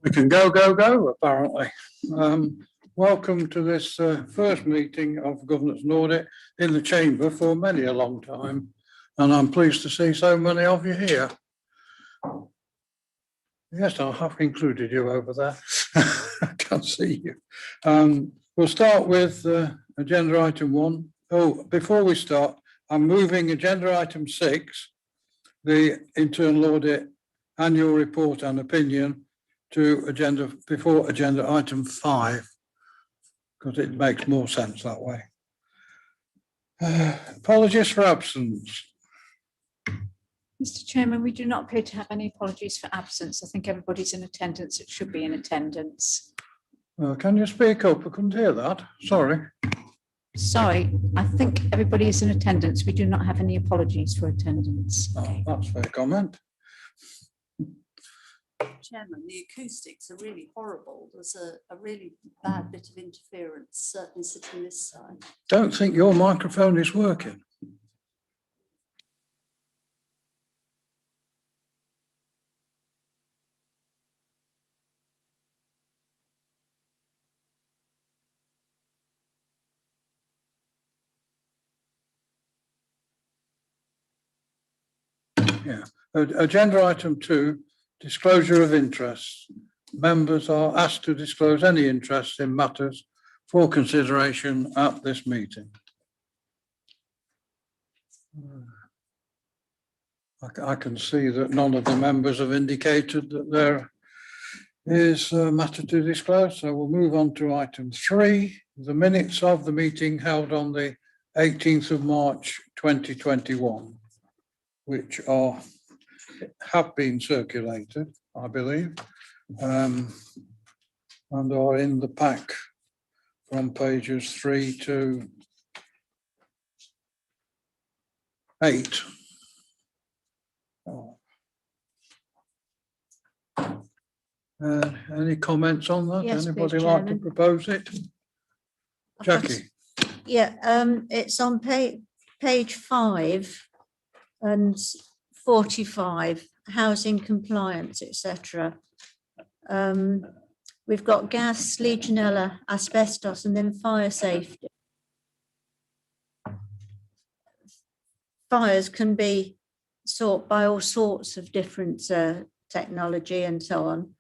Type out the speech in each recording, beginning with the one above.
We can go, apparently. Welcome to this first meeting of Governance and Audit in the Chamber for many a long time. And I'm pleased to see so many of you here. Yes, I have included you over there. I can see you. We'll start with agenda item 1. Oh, before we start, I'm moving agenda item 6, the internal audit annual report and opinion, to before agenda item 5, because it makes more sense that way. Apologies for absence. Mr. Chairman, we do not appear to have any apologies for absence. I think everybody's in attendance. It should be in attendance. Can you speak up? I couldn't hear that. Sorry. Sorry, I think everybody is in attendance. We do not have any apologies for attendance. Oh, that's a fair comment. Chairman, the acoustics are really horrible. There's a really bad bit of interference, certainly sitting this side. Don't think your microphone is working. Yeah. Agenda item 2, disclosure of interests. Members are asked to disclose any interests in matters for consideration at this meeting. I can see that none of the members have indicated that there is a matter to disclose, so we'll move on to item 3, the minutes of the meeting held on the 18th of March 2021, which have been circulated, I believe, and are in the pack from pages 3 to 8. Any comments on that? Yes, Anybody please, like to Chairman. propose it? Jackie. Yeah, it's on page 5 and 45, housing compliance, etc. We've got gas, Legionella, asbestos, and then fire safety. Fires can be sought by all sorts of different technology and so on.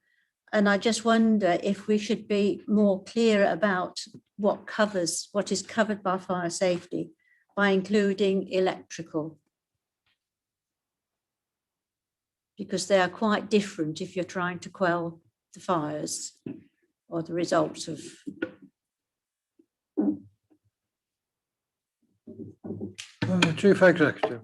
And I just wonder if we should be more clear about what is covered by fire safety by including electrical. Because they are quite different if you're trying to quell the fires or the results of. Chief Executive.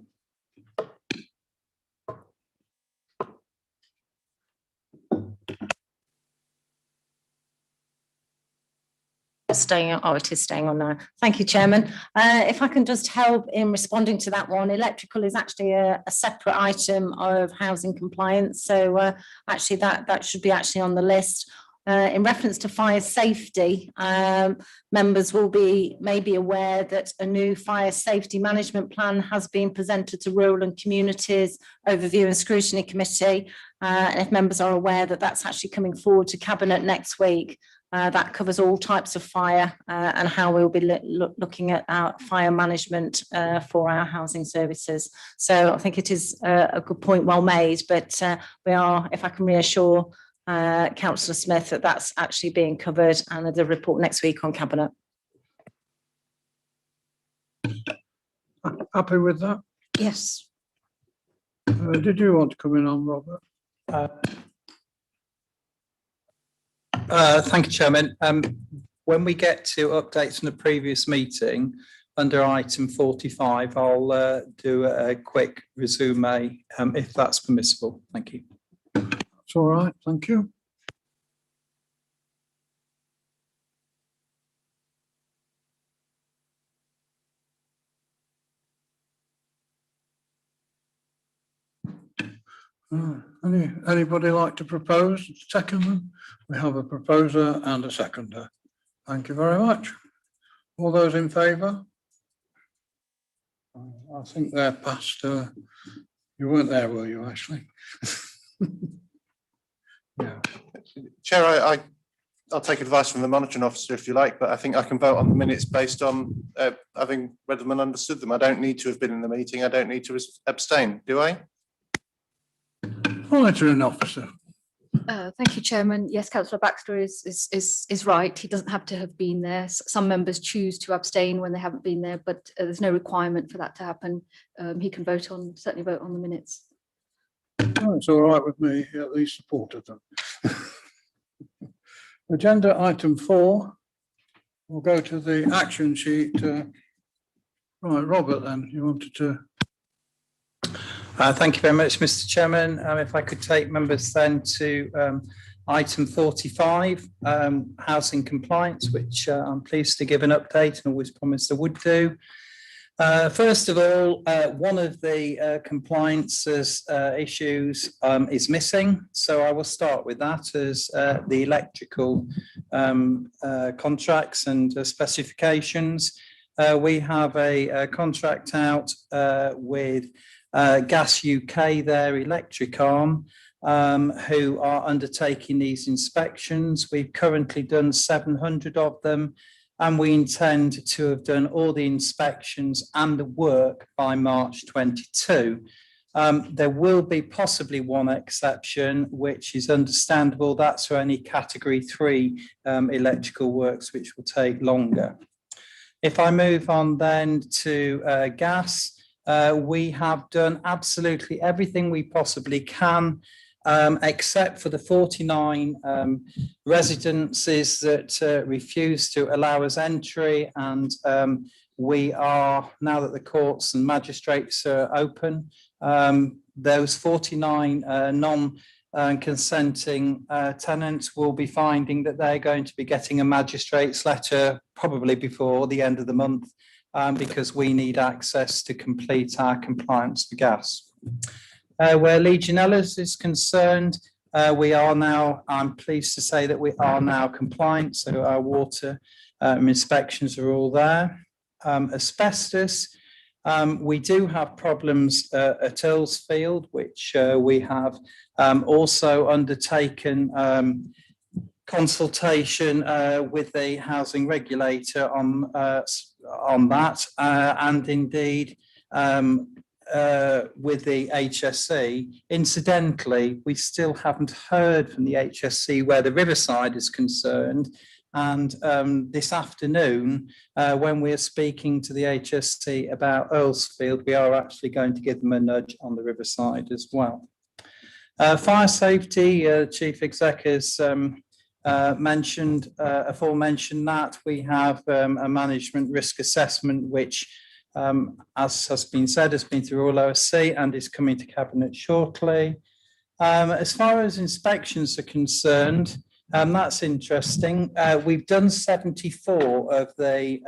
It is staying on now. Thank you, Chairman. If I can just help in responding to that one, electrical is actually a separate item of housing compliance. So actually that should be actually on the list. In reference to fire safety, members may be aware that a new fire safety management plan has been presented to Rural and Communities Overview and Scrutiny Committee. And if members are aware that that's actually coming forward to Cabinet next week, that covers all types of fire and how we'll be looking at our fire management for our housing services. So I think it is a good point, well made, but we are, if I can reassure Councillor Smith, that that's actually being covered and the report next week on Cabinet. Happy with that? Yes. Did you want to come in on, Robert? Thank you, Chairman. When we get to updates from the previous meeting, under item 45, I'll do a quick resume if that's permissible. Thank you. That's all right, thank you. Anybody like to propose? Second them? We have a proposer and a seconder. Thank you very much. All those in favour? I think they're past. You weren't there, were you, Ashley? Yeah. Chair, I'll take advice from the monitoring officer if you like, but I think I can vote on the minutes based on having read them and understood them. I don't need to have been in the meeting. I don't need to abstain, do I? Monitoring officer. Thank you, Chairman. Yes, Councillor Baxter is right. He doesn't have to have been there. Some members choose to abstain when they haven't been there, but there's no requirement for that to happen. He can certainly vote on the minutes. Oh, it's all right with me. He at least supported them. Agenda item 4. We'll go to the action sheet. Right, Robert, then you wanted to. Thank you very much, Mr. Chairman. If I could take members then to item 45, housing compliance, which I'm pleased to give an update and always promised I would do. First of all, one of the compliances issues is missing. So I will start with that as the electrical contracts and specifications. We have a contract out with Gas UK, their electric arm, who are undertaking these inspections. We've currently done 700 of them, and we intend to have done all the inspections and the work by March 22. There will be possibly one exception, which is understandable. That's for any category 3 electrical works, which will take longer. If I move on then to gas, we have done absolutely everything we possibly can, except for the 49 residences that refuse to allow us entry. And we are, now that the courts and magistrates are open, those 49 non-consenting tenants will be finding that they're going to be getting a magistrate's letter probably before the end of the month, because we need access to complete our compliance for gas. Where Legionella's is concerned, we are now, I'm pleased to say that we are now compliant, so our water inspections are all there. Asbestos, we do have problems at Earlsfield, which we have also undertaken consultation with the housing regulator on that, and indeed with the HSE. Incidentally, we still haven't heard from the HSE where the Riverside is concerned, and this afternoon, when we're speaking to the HSE about Earlsfield, we are actually going to give them a nudge on the Riverside as well. Fire safety, Chief Exec has mentioned, aforementioned that we have a management risk assessment, which, as has been said, has been through all OSC and is coming to Cabinet shortly. As far as inspections are concerned, that's interesting. We've done 74 of the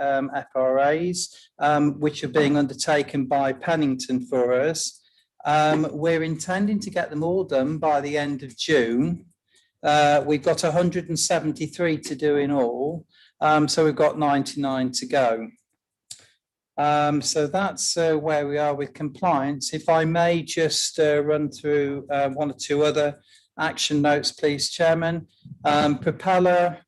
FRAs, which are being undertaken by Pennington for us. We're intending to get them all done by the end of June. We've got 173 to do in all, so we've got 99 to go. So that's where we are with compliance. If I may just run through one or two other action notes, please, Chairman. Propeller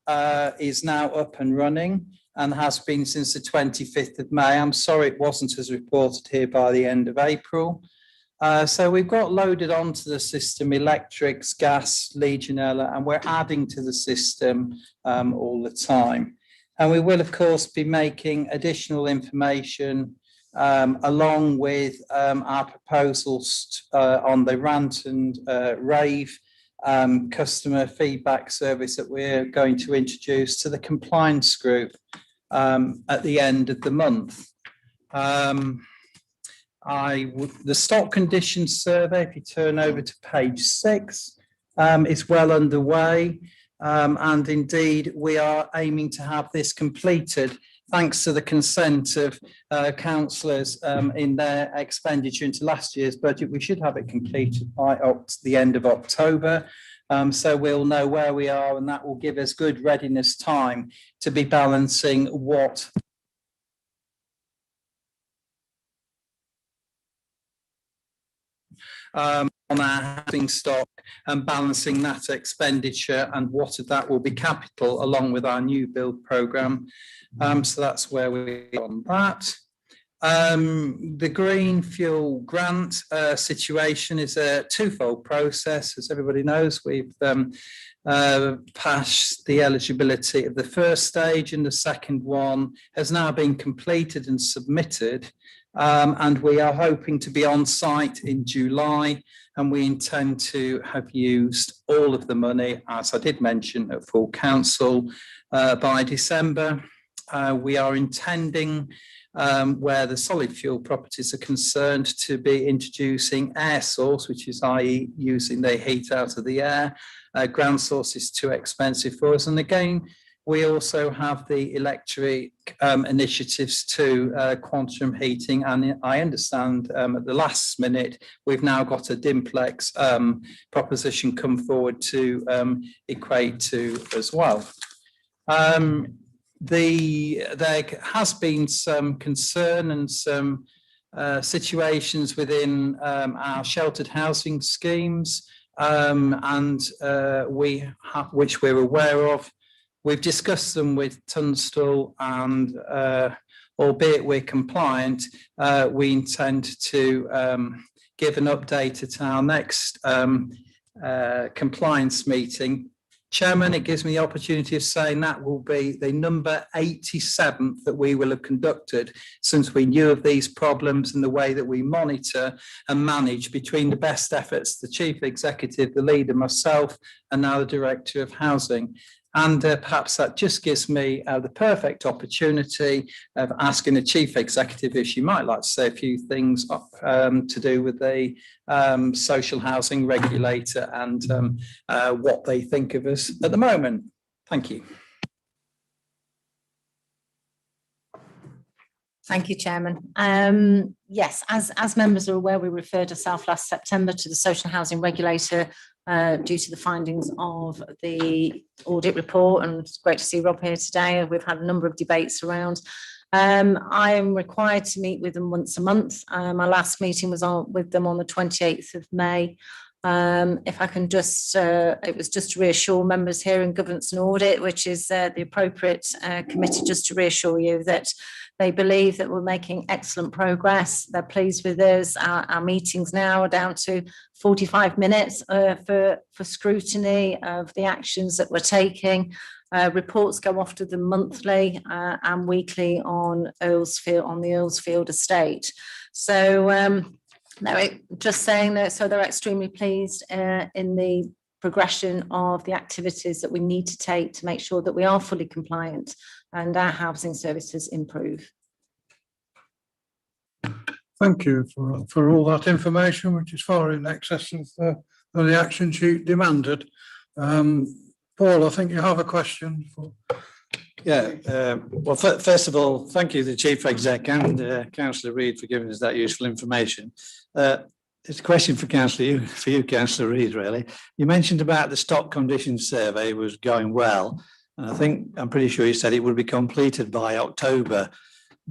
is now up and running and has been since the 25th of May. I'm sorry it wasn't as reported here by the end of April. So we've got loaded onto the system electrics, gas, Legionella, and we're adding to the system all the time. And we will, of course, be making additional information along with our proposals on the rant and rave customer feedback service that we're going to introduce to the compliance group at the end of the month. The stock conditions survey, if you turn over to page 6, is well underway. And indeed, we are aiming to have this completed thanks to the consent of councillors in their expenditure into last year's budget. We should have it completed by the end of October. So we'll know where we are, and that will give us good readiness time to be balancing what on our housing stock and balancing that expenditure, and what of that will be capital along with our new build programme. So that's where we're on that. The green fuel grant situation is a twofold process. As everybody knows, we've passed the eligibility of the first stage, and the second one has now been completed and submitted. And we are hoping to be on site in July, and we intend to have used all of the money, as I did mention, at full council by December. We are intending, where the solid fuel properties are concerned, to be introducing air source, which is i.e. using the heat out of the air. Ground source is too expensive for us. And again, we also have the electric initiatives to quantum heating. And I understand at the last minute, we've now got a Dimplex proposition come forward to equate to as well. There has been some concern and some situations within our sheltered housing schemes, which we're aware of. We've discussed them with Tunstall, and albeit we're compliant, we intend to give an update at our next compliance meeting. Chairman, it gives me the opportunity of saying that will be the number 87th that we will have conducted since we knew of these problems, and the way that we monitor and manage between the best efforts, the Chief Executive, the leader, myself, and now the Director of Housing. And perhaps that just gives me the perfect opportunity of asking the Chief Executive if she might like to say a few things to do with the social housing regulator and what they think of us at the moment. Thank you. Thank you, Chairman. Yes, as members are aware, we referred ourselves last September to the social housing regulator due to the findings of the audit report, and it's great to see Rob here today. We've had a number of debates around. I am required to meet with them once a month. My last meeting was with them on the 28th of May. If I can just, it was just to reassure members here in Governance and Audit, which is the appropriate committee, just to reassure you that they believe that we're making excellent progress. They're pleased with us. Our meetings now are down to 45 minutes for scrutiny of the actions that we're taking. Reports go off to them monthly and weekly on the Earlsfield estate. So they're just saying that, so they're extremely pleased in the progression of the activities that we need to take to make sure that we are fully compliant and our housing services improve. Thank you for all that information, which is far in excess of the action sheet demanded. Paul, I think you have a question. Well, first of all, thank you to the Chief Exec and Councillor Reid for giving us that useful information. It's a question for you, Councillor Reid, really. You mentioned about the stock condition survey was going well, and I'm pretty sure you said it would be completed by October.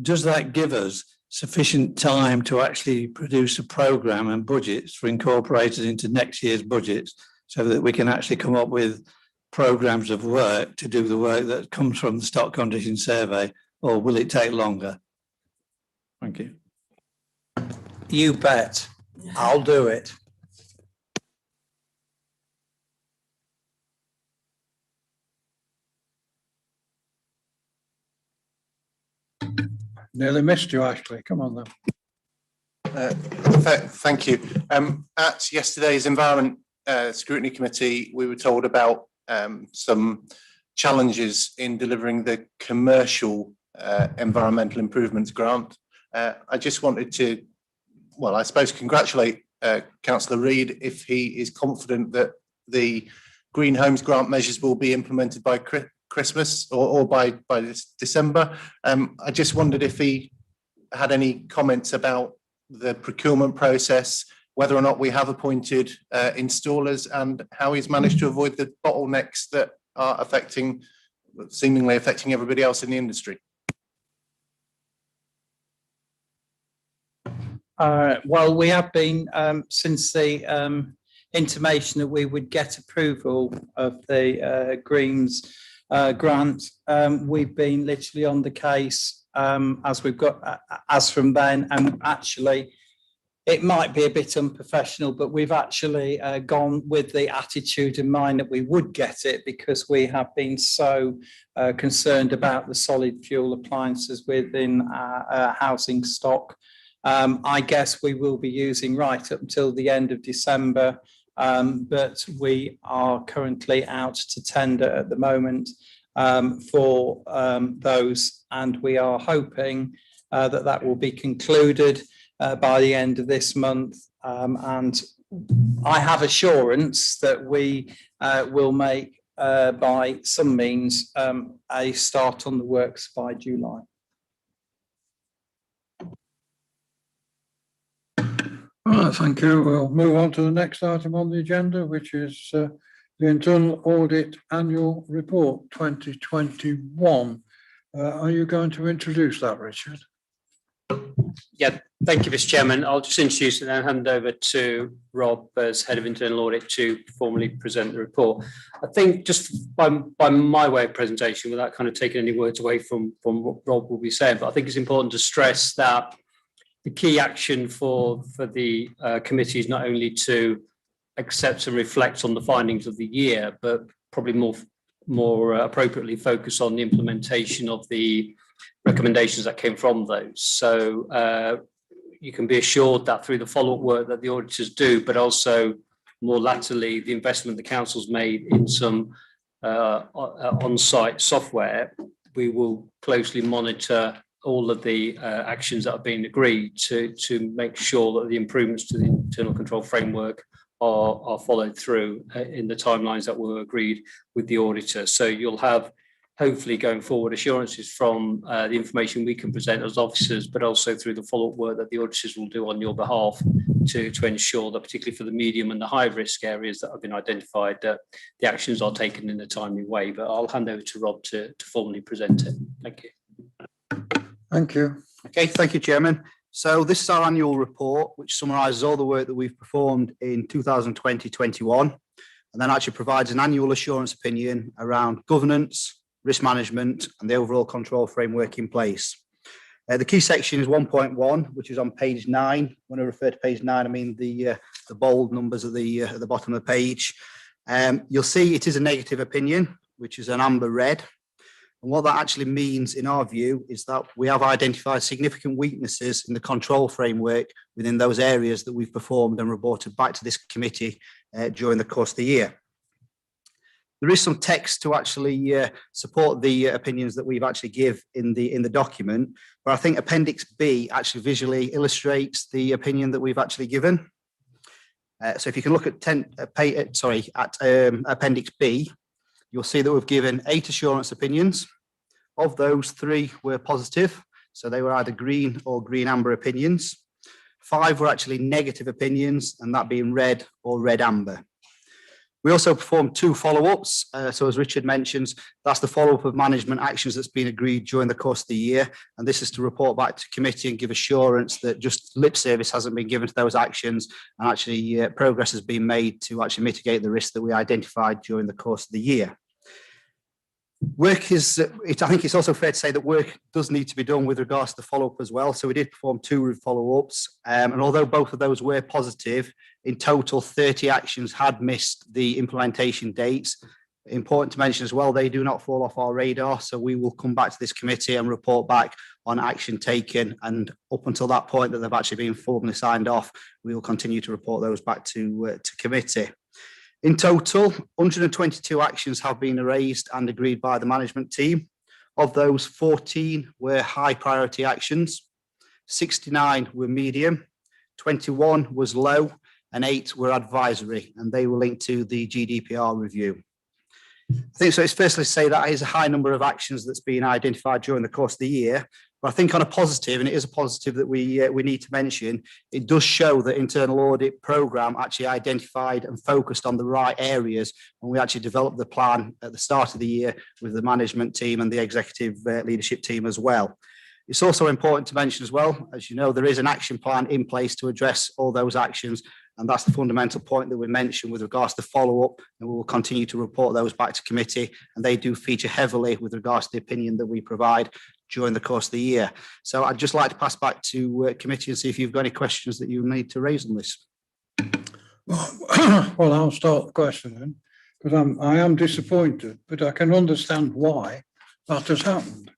Does that give us sufficient time to actually produce a programme and budgets for incorporated into next year's budgets, so that we can actually come up with programmes of work to do the work that comes from the stock condition survey, or will it take longer? Thank you. You bet. I'll do it. Nearly missed you, Ashley. Come on then. Thank you. At yesterday's Environment Scrutiny Committee, we were told about some challenges in delivering the commercial environmental improvements grant. I just wanted to, well, I suppose congratulate Councillor Reid if he is confident that the Green Homes grant measures will be implemented by Christmas or by this December. I just wondered if he had any comments about the procurement process, whether or not we have appointed installers, and how he's managed to avoid the bottlenecks that are seemingly affecting everybody else in the industry. Well, we have been, since the intimation that we would get approval of the Greens grant, we've been literally on the case as we've got, as from then, and actually it might be a bit unprofessional, but we've actually gone with the attitude in mind that we would get it because we have been so concerned about the solid fuel appliances within our housing stock. I guess we will be using right up until the end of December, but we are currently out to tender at the moment for those, and we are hoping that will be concluded by the end of this month, and I have assurance that we will make by some means a start on the works by July. Right, thank you. We'll move on to the next item on the agenda, which is the Internal Audit Annual Report 2021. Are you going to introduce that, Richard? Yeah, thank you, Mr. Chairman. I'll just introduce and then hand over to Rob as Head of Internal Audit to formally present the report. I think just by my way of presentation, without kind of taking any words away from what Rob will be saying, but I think it's important to stress that the key action for the committee is not only to accept and reflect on the findings of the year, but probably more appropriately focus on the implementation of the recommendations that came from those. So you can be assured that through the follow-up work that the auditors do, but also more latterly, the investment the council's made in some on-site software, we will closely monitor all of the actions that are being agreed to make sure that the improvements to the internal control framework are followed through in the timelines that were agreed with the auditor. So you'll have, hopefully going forward, assurances from the information we can present as officers, but also through the follow-up work that the auditors will do on your behalf to ensure that, particularly for the medium and the high risk areas that have been identified, that the actions are taken in a timely way. But I'll hand over to Rob to formally present it. Thank you. Thank you. Okay, thank you, Chairman. So this is our annual report, which summarises all the work that we've performed in 2020-21, and then actually provides an annual assurance opinion around governance, risk management, and the overall control framework in place. The key section is 1.1, which is on page 9. When I refer to page 9, I mean the bold numbers at the bottom of the page. You'll see it is a negative opinion, which is an amber red. And what that actually means, in our view, is that we have identified significant weaknesses in the control framework within those areas that we've performed and reported back to this committee during the course of the year. There is some text to actually support the opinions that we've actually give in the document, but I think Appendix B actually visually illustrates the opinion that we've actually given. So if you can look at Appendix B, you'll see that we've given 8 assurance opinions. Of those, 3 were positive, so they were either green or green amber opinions. 5 were actually negative opinions, and that being red or red amber. We also performed 2 follow-ups. So as Richard mentions, that's the follow-up of management actions that's been agreed during the course of the year. And this is to report back to committee and give assurance that just lip service hasn't been given to those actions, and actually progress has been made to actually mitigate the risk that we identified during the course of the year. Work is, I think it's also fair to say that work does need to be done with regards to the follow-up as well. So we did perform 2 follow-ups, and although both of those were positive, in total 30 actions had missed the implementation dates. Important to mention as well, they do not fall off our radar, so we will come back to this committee and report back on action taken, and up until that point that they've actually been formally signed off, we will continue to report those back to committee. In total, 122 actions have been raised and agreed by the management team. Of those, 14 were high priority actions, 69 were medium, 21 was low, and 8 were advisory, and they were linked to the GDPR review. I think so. It's firstly to say that is a high number of actions that's been identified during the course of the year. But I think on a positive, and it is a positive that we need to mention, it does show that internal audit programme actually identified and focused on the right areas when we actually developed the plan at the start of the year with the management team and the executive leadership team as well. It's also important to mention as well, as you know, there is an action plan in place to address all those actions. And that's the fundamental point that we mentioned with regards to follow-up, and we will continue to report those back to committee. And they do feature heavily with regards to the opinion that we provide during the course of the year. So I'd just like to pass back to committee and see if you've got any questions that you need to raise on this. Well, I'll start the question then, because I am disappointed, but I can understand why that has happened.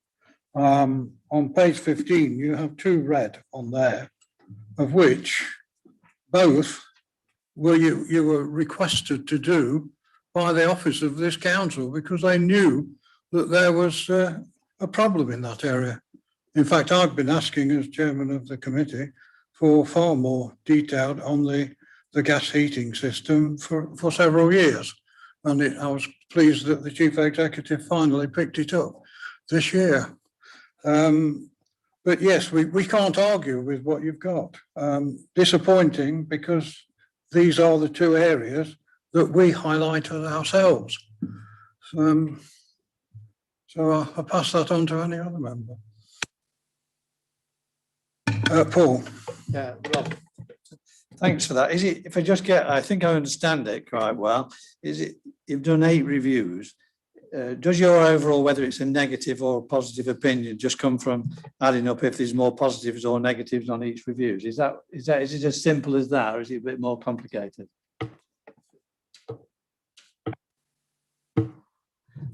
On page 15, you have 2 red on there, of which both you were requested to do by the office of this council, because they knew that there was a problem in that area. In fact, I've been asking as chairman of the committee for far more detail on the gas heating system for several years. And I was pleased that the chief executive finally picked it up this year. But yes, we can't argue with what you've got. Disappointing, because these are the 2 areas that we highlighted ourselves. So I'll pass that on to any other member. Paul. Yeah, Rob, thanks for that. Is it, if I just get, I think I understand it quite well. Is it, you've done 8 reviews. Does your overall, whether it's a negative or positive opinion, just come from adding up if there's more positives or negatives on each review? Is it as simple as that, or is it a bit more complicated?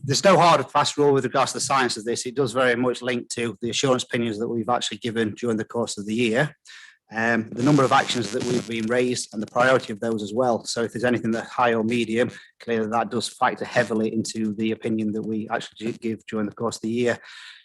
There's no hard and fast rule with regards to the science of this. It does very much link to the assurance opinions that we've actually given during the course of the year. The number of actions that we've been raised and the priority of those as well. So if there's anything that's high or medium, clearly that does factor heavily into the opinion that we actually give during the course of the year.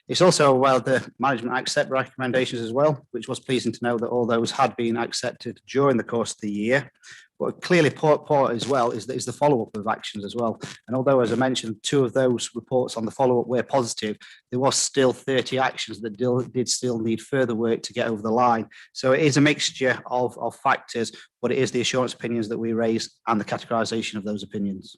It's also, well, the management accept recommendations as well, which was pleasing to know that all those had been accepted during the course of the year. But clearly part as well is the follow-up of actions as well. And although, as I mentioned, 2 of those reports on the follow-up were positive, there was still 30 actions that did still need further work to get over the line. So it is a mixture of factors, but it is the assurance opinions that we raise and the categorisation of those opinions.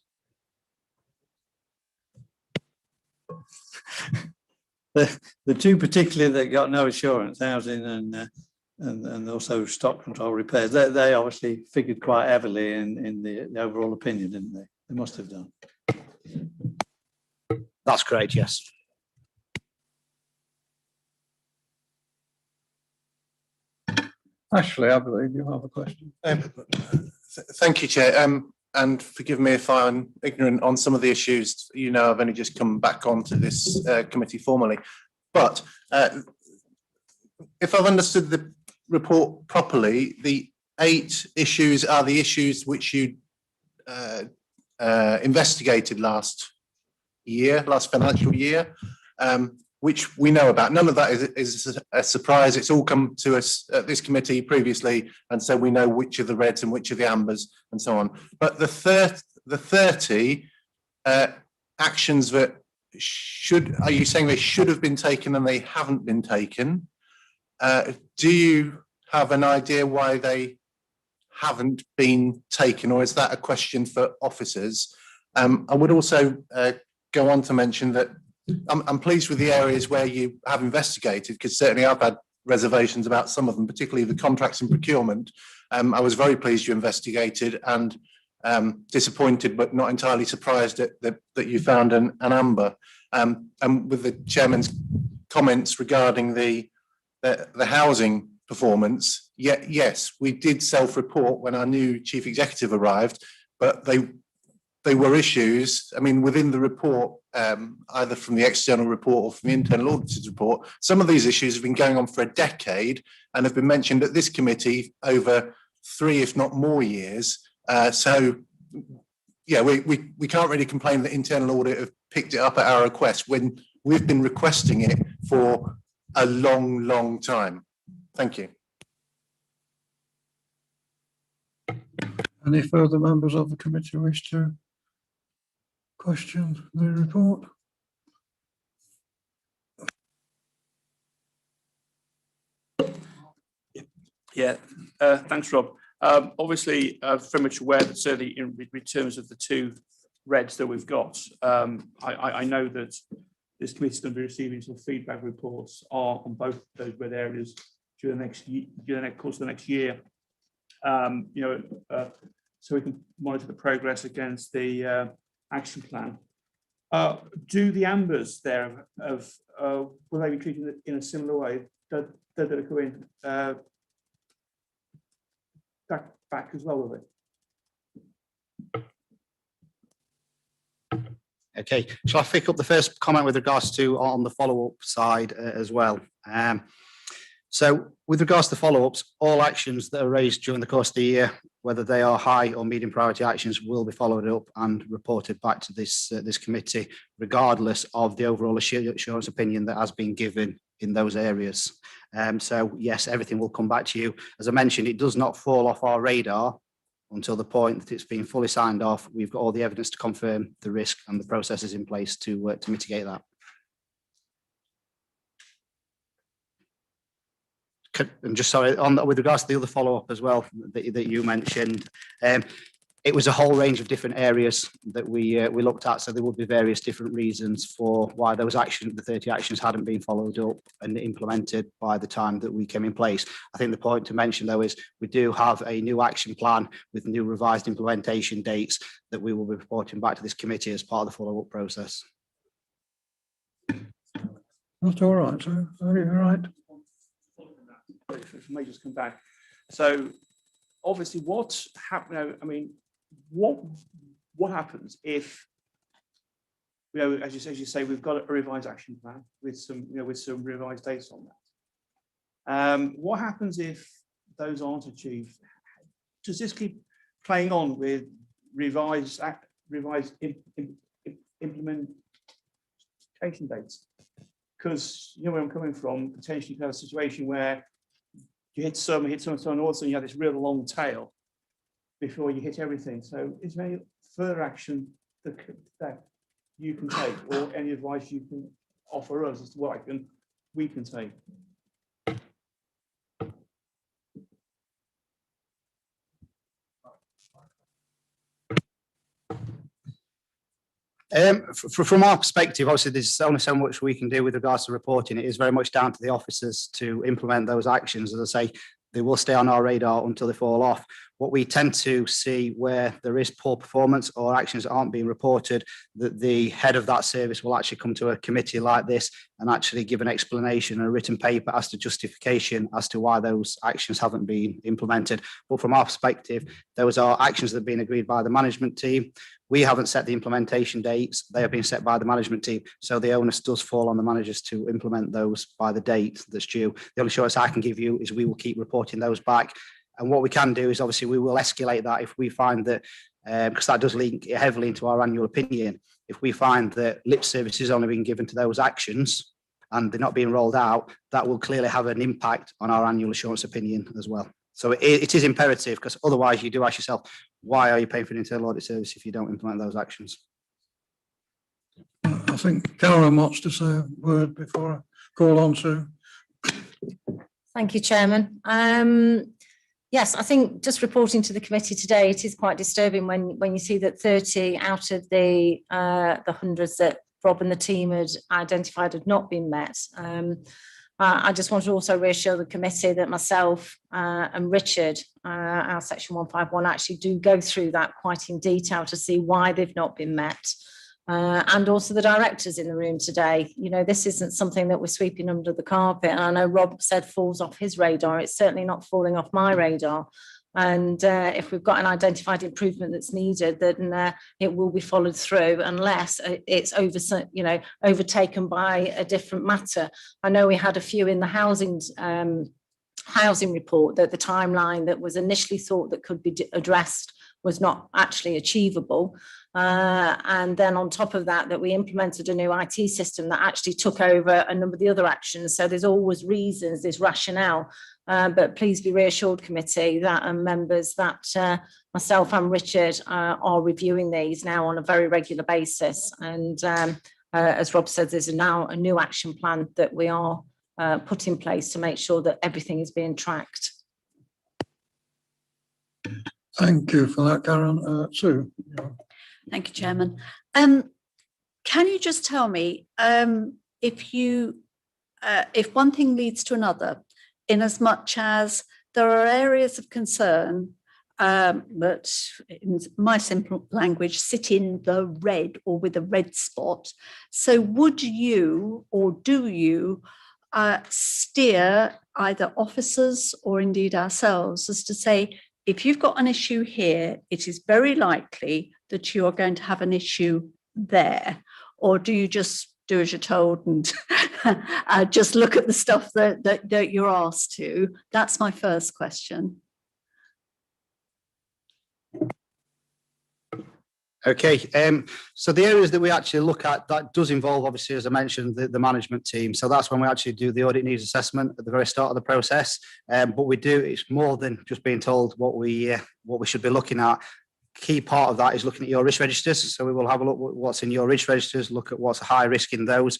The 2 particularly that got no assurance, housing and also stock control repairs, they obviously figured quite heavily in the overall opinion, didn't they? They must have done. That's correct, yes. Ashley, I believe you have a question. Thank you, Chair. And forgive me if I'm ignorant on some of the issues. You know, I've only just come back onto this committee formally. But if I've understood the report properly, the 8 issues are the issues which you investigated last financial year, which we know about. None of that is a surprise. It's all come to us at this committee previously, and so we know which are the reds and which are the ambers and so on. But the 30 actions that are you saying they should have been taken and they haven't been taken? Do you have an idea why they haven't been taken, or is that a question for officers? I would also go on to mention that I'm pleased with the areas where you have investigated, because certainly I've had reservations about some of them, particularly the contracts and procurement. I was very pleased you investigated, and disappointed but not entirely surprised that you found an amber. And with the chairman's comments regarding the housing performance, yes, we did self-report when our new chief executive arrived, but they were issues. I mean, within the report, either from the external report or from the internal auditor's report, some of these issues have been going on for a decade and have been mentioned at this committee over 3, if not more years. So, yeah, we can't really complain that internal audit have picked it up at our request when we've been requesting it for a long, long time. Thank you. Any further members of the committee wish to question the report? Yeah, thanks, Rob. Obviously, very much aware that certainly in terms of the 2 reds that we've got, I know that this committee is going to be receiving some feedback reports on both those red areas during the next year, during the course of the next year. So we can monitor the progress against the action plan. Do the ambers there will they be treated in a similar way? Did they go in back as well, will they? Okay, shall I pick up the first comment with regards to on the follow-up side as well? So with regards to follow-ups, all actions that are raised during the course of the year, whether they are high or medium priority actions, will be followed up and reported back to this committee, regardless of the overall assurance opinion that has been given in those areas. So yes, everything will come back to you. As I mentioned, it does not fall off our radar until the point that it's been fully signed off. We've got all the evidence to confirm the risk and the processes in place to mitigate that. And just sorry, with regards to the other follow-up as well that you mentioned, it was a whole range of different areas that we looked at. So there would be various different reasons for why those actions, the 30 actions, hadn't been followed up and implemented by the time that we came in place. I think the point to mention though is we do have a new action plan with new revised implementation dates that we will be reporting back to this committee as part of the follow-up process. That's all right, sir. Are you all right? If I may just come back. So obviously what happened, I mean, what happens if, as you say, we've got a revised action plan with some revised dates on that. What happens if those aren't achieved? Does this keep playing on with revised implementation dates? Because you know where I'm coming from, potentially you have a situation where you hit some, and all of a sudden you have this real long tail before you hit everything. So is there any further action that you can take, or any advice you can offer us as to what we can take? From our perspective, obviously there's only so much we can do with regards to reporting. It is very much down to the officers to implement those actions. As I say, they will stay on our radar until they fall off. What we tend to see where there is poor performance or actions that aren't being reported, that the head of that service will actually come to a committee like this and actually give an explanation and a written paper as to justification as to why those actions haven't been implemented. But from our perspective, those are actions that have been agreed by the management team. We haven't set the implementation dates. They have been set by the management team. So the onus does fall on the managers to implement those by the date that's due. The only assurance I can give you is we will keep reporting those back. And what we can do is obviously we will escalate that if we find that, because that does link heavily into our annual opinion. If we find that lip service is only being given to those actions and they're not being rolled out, that will clearly have an impact on our annual assurance opinion as well. So it is imperative, because otherwise you do ask yourself, why are you paying for an internal audit service if you don't implement those actions? I think Karen wants to say a word before I call on Sue. Thank you, Chairman. Yes, I think just reporting to the committee today, it is quite disturbing when you see that 30 out of the hundreds that Rob and the team had identified had not been met. I just want to also reassure the committee that myself and Richard, our Section 151, actually do go through that quite in detail to see why they've not been met. And also the directors in the room today. You know, this isn't something that we're sweeping under the carpet. And I know Rob said falls off his radar. It's certainly not falling off my radar. And if we've got an identified improvement that's needed, then it will be followed through unless it's overtaken by a different matter. I know we had a few in the housing report that the timeline that was initially thought that could be addressed was not actually achievable. And then on top of that, we implemented a new IT system that actually took over a number of the other actions. So there's always reasons, there's rationale. But please be reassured, committee, that members, that myself and Richard are reviewing these now on a very regular basis. And as Rob said, there's now a new action plan that we are put in place to make sure that everything is being tracked. Thank you for that, Karen. Sue. Thank you, Chairman. Can you just tell me if one thing leads to another, in as much as there are areas of concern that, in my simple language, sit in the red or with a red spot. So would you or do you steer either officers or indeed ourselves as to say, if you've got an issue here, it is very likely that you are going to have an issue there? Or do you just do as you're told and just look at the stuff that you're asked to? That's my first question. Okay, so the areas that we actually look at, that does involve, obviously, as I mentioned, the management team. So that's when we actually do the audit needs assessment at the very start of the process. But we do, it's more than just being told what we should be looking at. Key part of that is looking at your risk registers. So we will have a look at what's in your risk registers, look at what's high risk in those.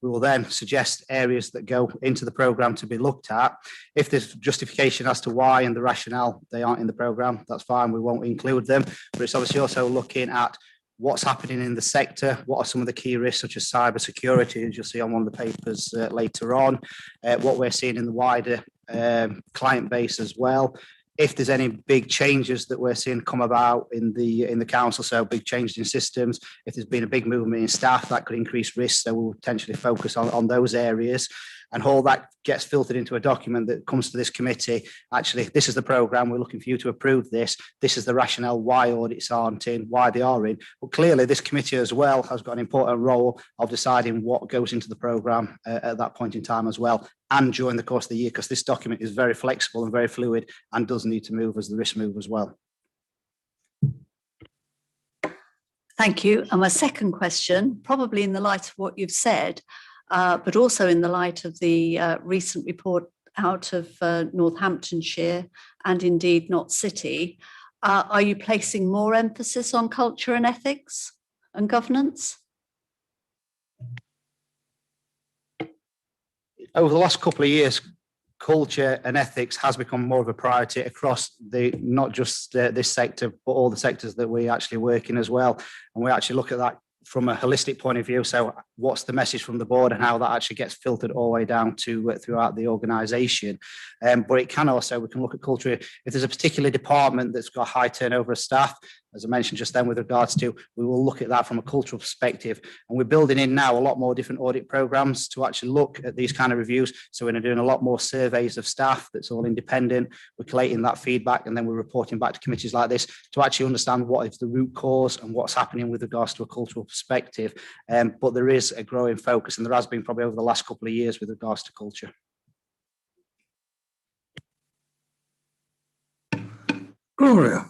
We will then suggest areas that go into the programme to be looked at. If there's justification as to why and the rationale they aren't in the programme, that's fine, we won't include them. But it's obviously also looking at what's happening in the sector, what are some of the key risks such as cyber security, as you'll see on one of the papers later on, what we're seeing in the wider client base as well. If there's any big changes that we're seeing come about in the council, so big changes in systems, if there's been a big movement in staff, that could increase risk. So we'll potentially focus on those areas. And all that gets filtered into a document that comes to this committee. Actually, this is the programme, we're looking for you to approve this. This is the rationale why audits aren't in, why they are in. But clearly this committee as well has got an important role of deciding what goes into the programme at that point in time as well, and during the course of the year, because this document is very flexible and very fluid and does need to move as the risks move as well. Thank you. And my second question, probably in the light of what you've said, but also in the light of the recent report out of Northamptonshire and indeed Knott City, are you placing more emphasis on culture and ethics and governance? Over the last couple of years, culture and ethics has become more of a priority across not just this sector, but all the sectors that we actually work in as well. And we actually look at that from a holistic point of view. So what's the message from the board and how that actually gets filtered all the way down to throughout the organisation. But it can also, we can look at culture. If there's a particular department that's got high turnover of staff, as I mentioned just then with regards to, we will look at that from a cultural perspective. And we're building in now a lot more different audit programs to actually look at these kind of reviews. So we're doing a lot more surveys of staff that's all independent. We're collating that feedback and then we're reporting back to committees like this to actually understand what is the root cause and what's happening with regards to a cultural perspective. But there is a growing focus, and there has been probably over the last couple of years with regards to culture. Gloria.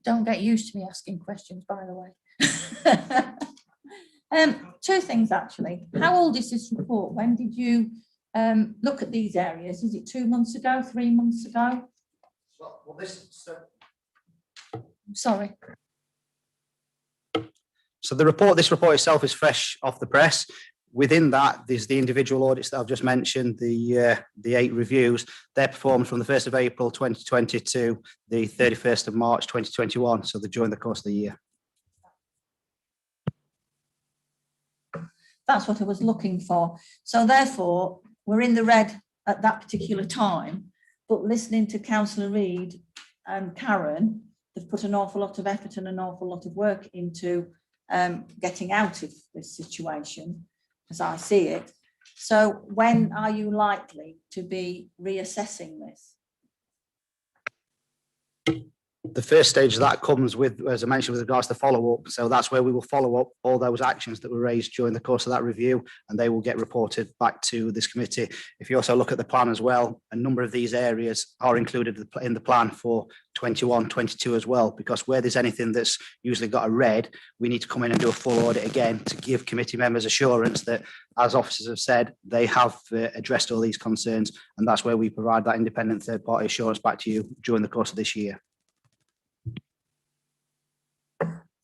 Don't get used to me asking questions, by the way. Two things actually. How old is this report? When did you look at these areas? Is it 2 months ago, 3 months ago? Well, Sorry. So this report itself is fresh off the press. Within that, there's the individual audits that I've just mentioned, the 8 reviews. They're performed from the 1st of April 2020 to the 31st of March 2021. So they're during the course of the year. That's what I was looking for. So therefore, we're in the red at that particular time, but listening to Councillor Reid and Karen, they've put an awful lot of effort and an awful lot of work into getting out of this situation, as I see it. So when are you likely to be reassessing this? The first stage of that comes with, as I mentioned, with regards to follow-up. So that's where we will follow up all those actions that were raised during the course of that review, and they will get reported back to this committee. If you also look at the plan as well, a number of these areas are included in the plan for 21, 22 as well, because where there's anything that's usually got a red, we need to come in and do a full audit again to give committee members assurance that, as officers have said, they have addressed all these concerns, and that's where we provide that independent third-party assurance back to you during the course of this year.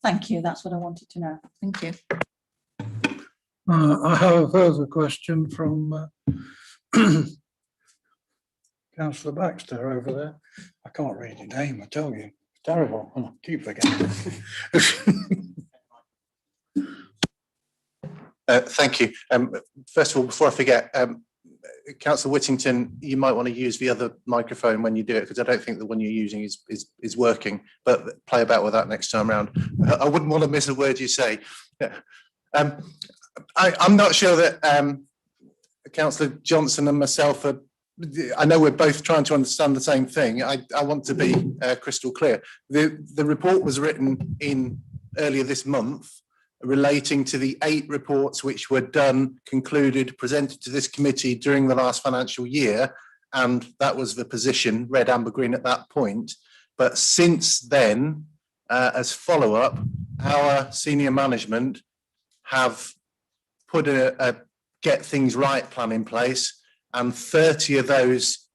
Thank you. That's what I wanted to know. Thank you. I have a further question from Councillor Baxter over there. I can't read your name, I tell you. It's terrible. I keep forgetting. Thank you. First of all, before I forget, Councillor Whittington, you might want to use the other microphone when you do it, because I don't think the one you're using is working, but play about with that next time round. I wouldn't want to miss a word you say. I'm not sure that Councillor Johnson and myself are, I know we're both trying to understand the same thing. I want to be crystal clear. The report was written in earlier this month, relating to the 8 reports which were done, concluded, presented to this committee during the last financial year, and that was the position, red, amber, green at that point. But since then, as follow-up, our senior management have put a get things right plan in place, and 30 of those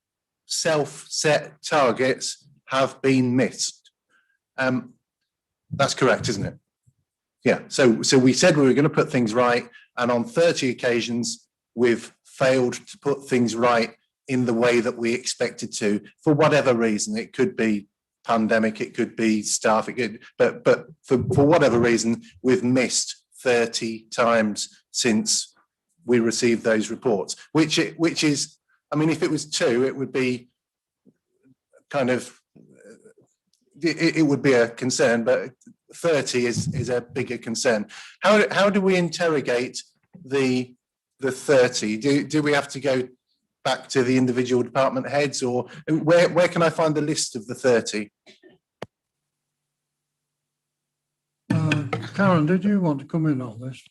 self-set targets have been missed. That's correct, isn't it? Yeah, so we said we were going to put things right, and on 30 occasions, we've failed to put things right in the way that we expected to, for whatever reason. It could be pandemic, it could be staff, it could, but for whatever reason, we've missed 30 times since we received those reports, which is, I mean, if it was 2, it would be kind of, it would be a concern, but 30 is a bigger concern. How do we interrogate the 30? Do we have to go back to the individual department heads, or where can I find the list of the 30? Karen, did you want to come in on this?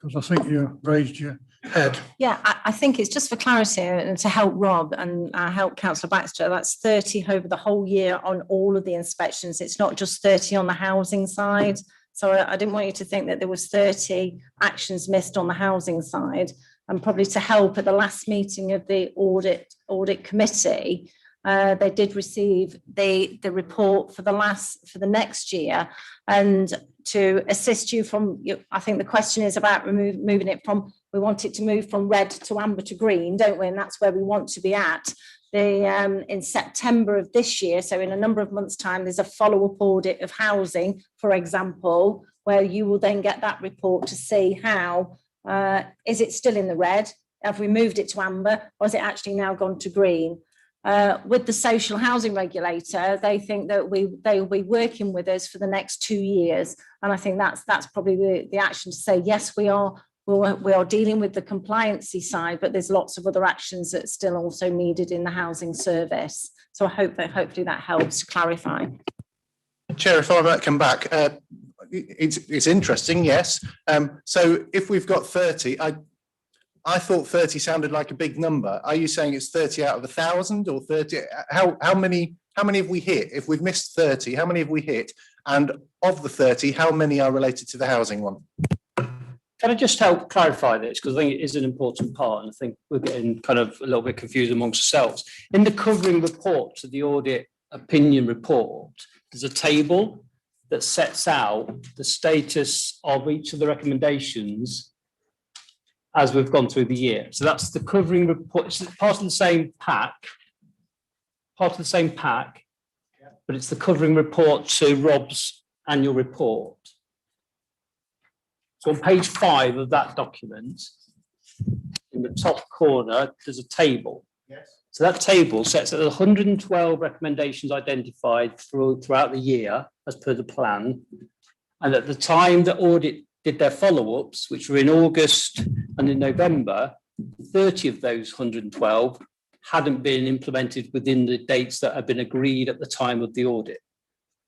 Because I think you raised your head. Yeah, I think it's just for clarity and to help Rob and help Councillor Baxter, that's 30 over the whole year on all of the inspections. It's not just 30 on the housing side. So I didn't want you to think that there was 30 actions missed on the housing side. And probably to help, at the last meeting of the audit committee, they did receive the report for the next year, and to assist you from, I think the question is about moving it from, we want it to move from red to amber to green, don't we? And that's where we want to be at. In September of this year, so in a number of months' time, there's a follow-up audit of housing, for example, where you will then get that report to see how, is it still in the red? Have we moved it to amber, or has it actually now gone to green? With the social housing regulator, they think that they will be working with us for the next 2 years, and I think that's probably the action to say yes, we are dealing with the compliancy side, but there's lots of other actions that are still also needed in the housing service. So I hope that hopefully that helps to clarify. Chair, if I might come back, it's interesting, yes. So if we've got 30, I thought 30 sounded like a big number. Are you saying it's 30 out of 1,000 or 30? How many have we hit? If we've missed 30, how many have we hit? And of the 30, how many are related to the housing one? Can I just help clarify this? Because I think it is an important part, and I think we're getting kind of a little bit confused amongst ourselves. In the covering report to the audit opinion report, there's a table that sets out the status of each of the recommendations as we've gone through the year. So that's the covering report. It's part of the same pack, but it's the covering report to Rob's annual report. So on page 5 of that document, in the top corner, there's a table. Yes. So that table sets out 112 recommendations identified throughout the year as per the plan. And at the time the audit did their follow-ups, which were in August and in November, 30 of those 112 hadn't been implemented within the dates that had been agreed at the time of the audit.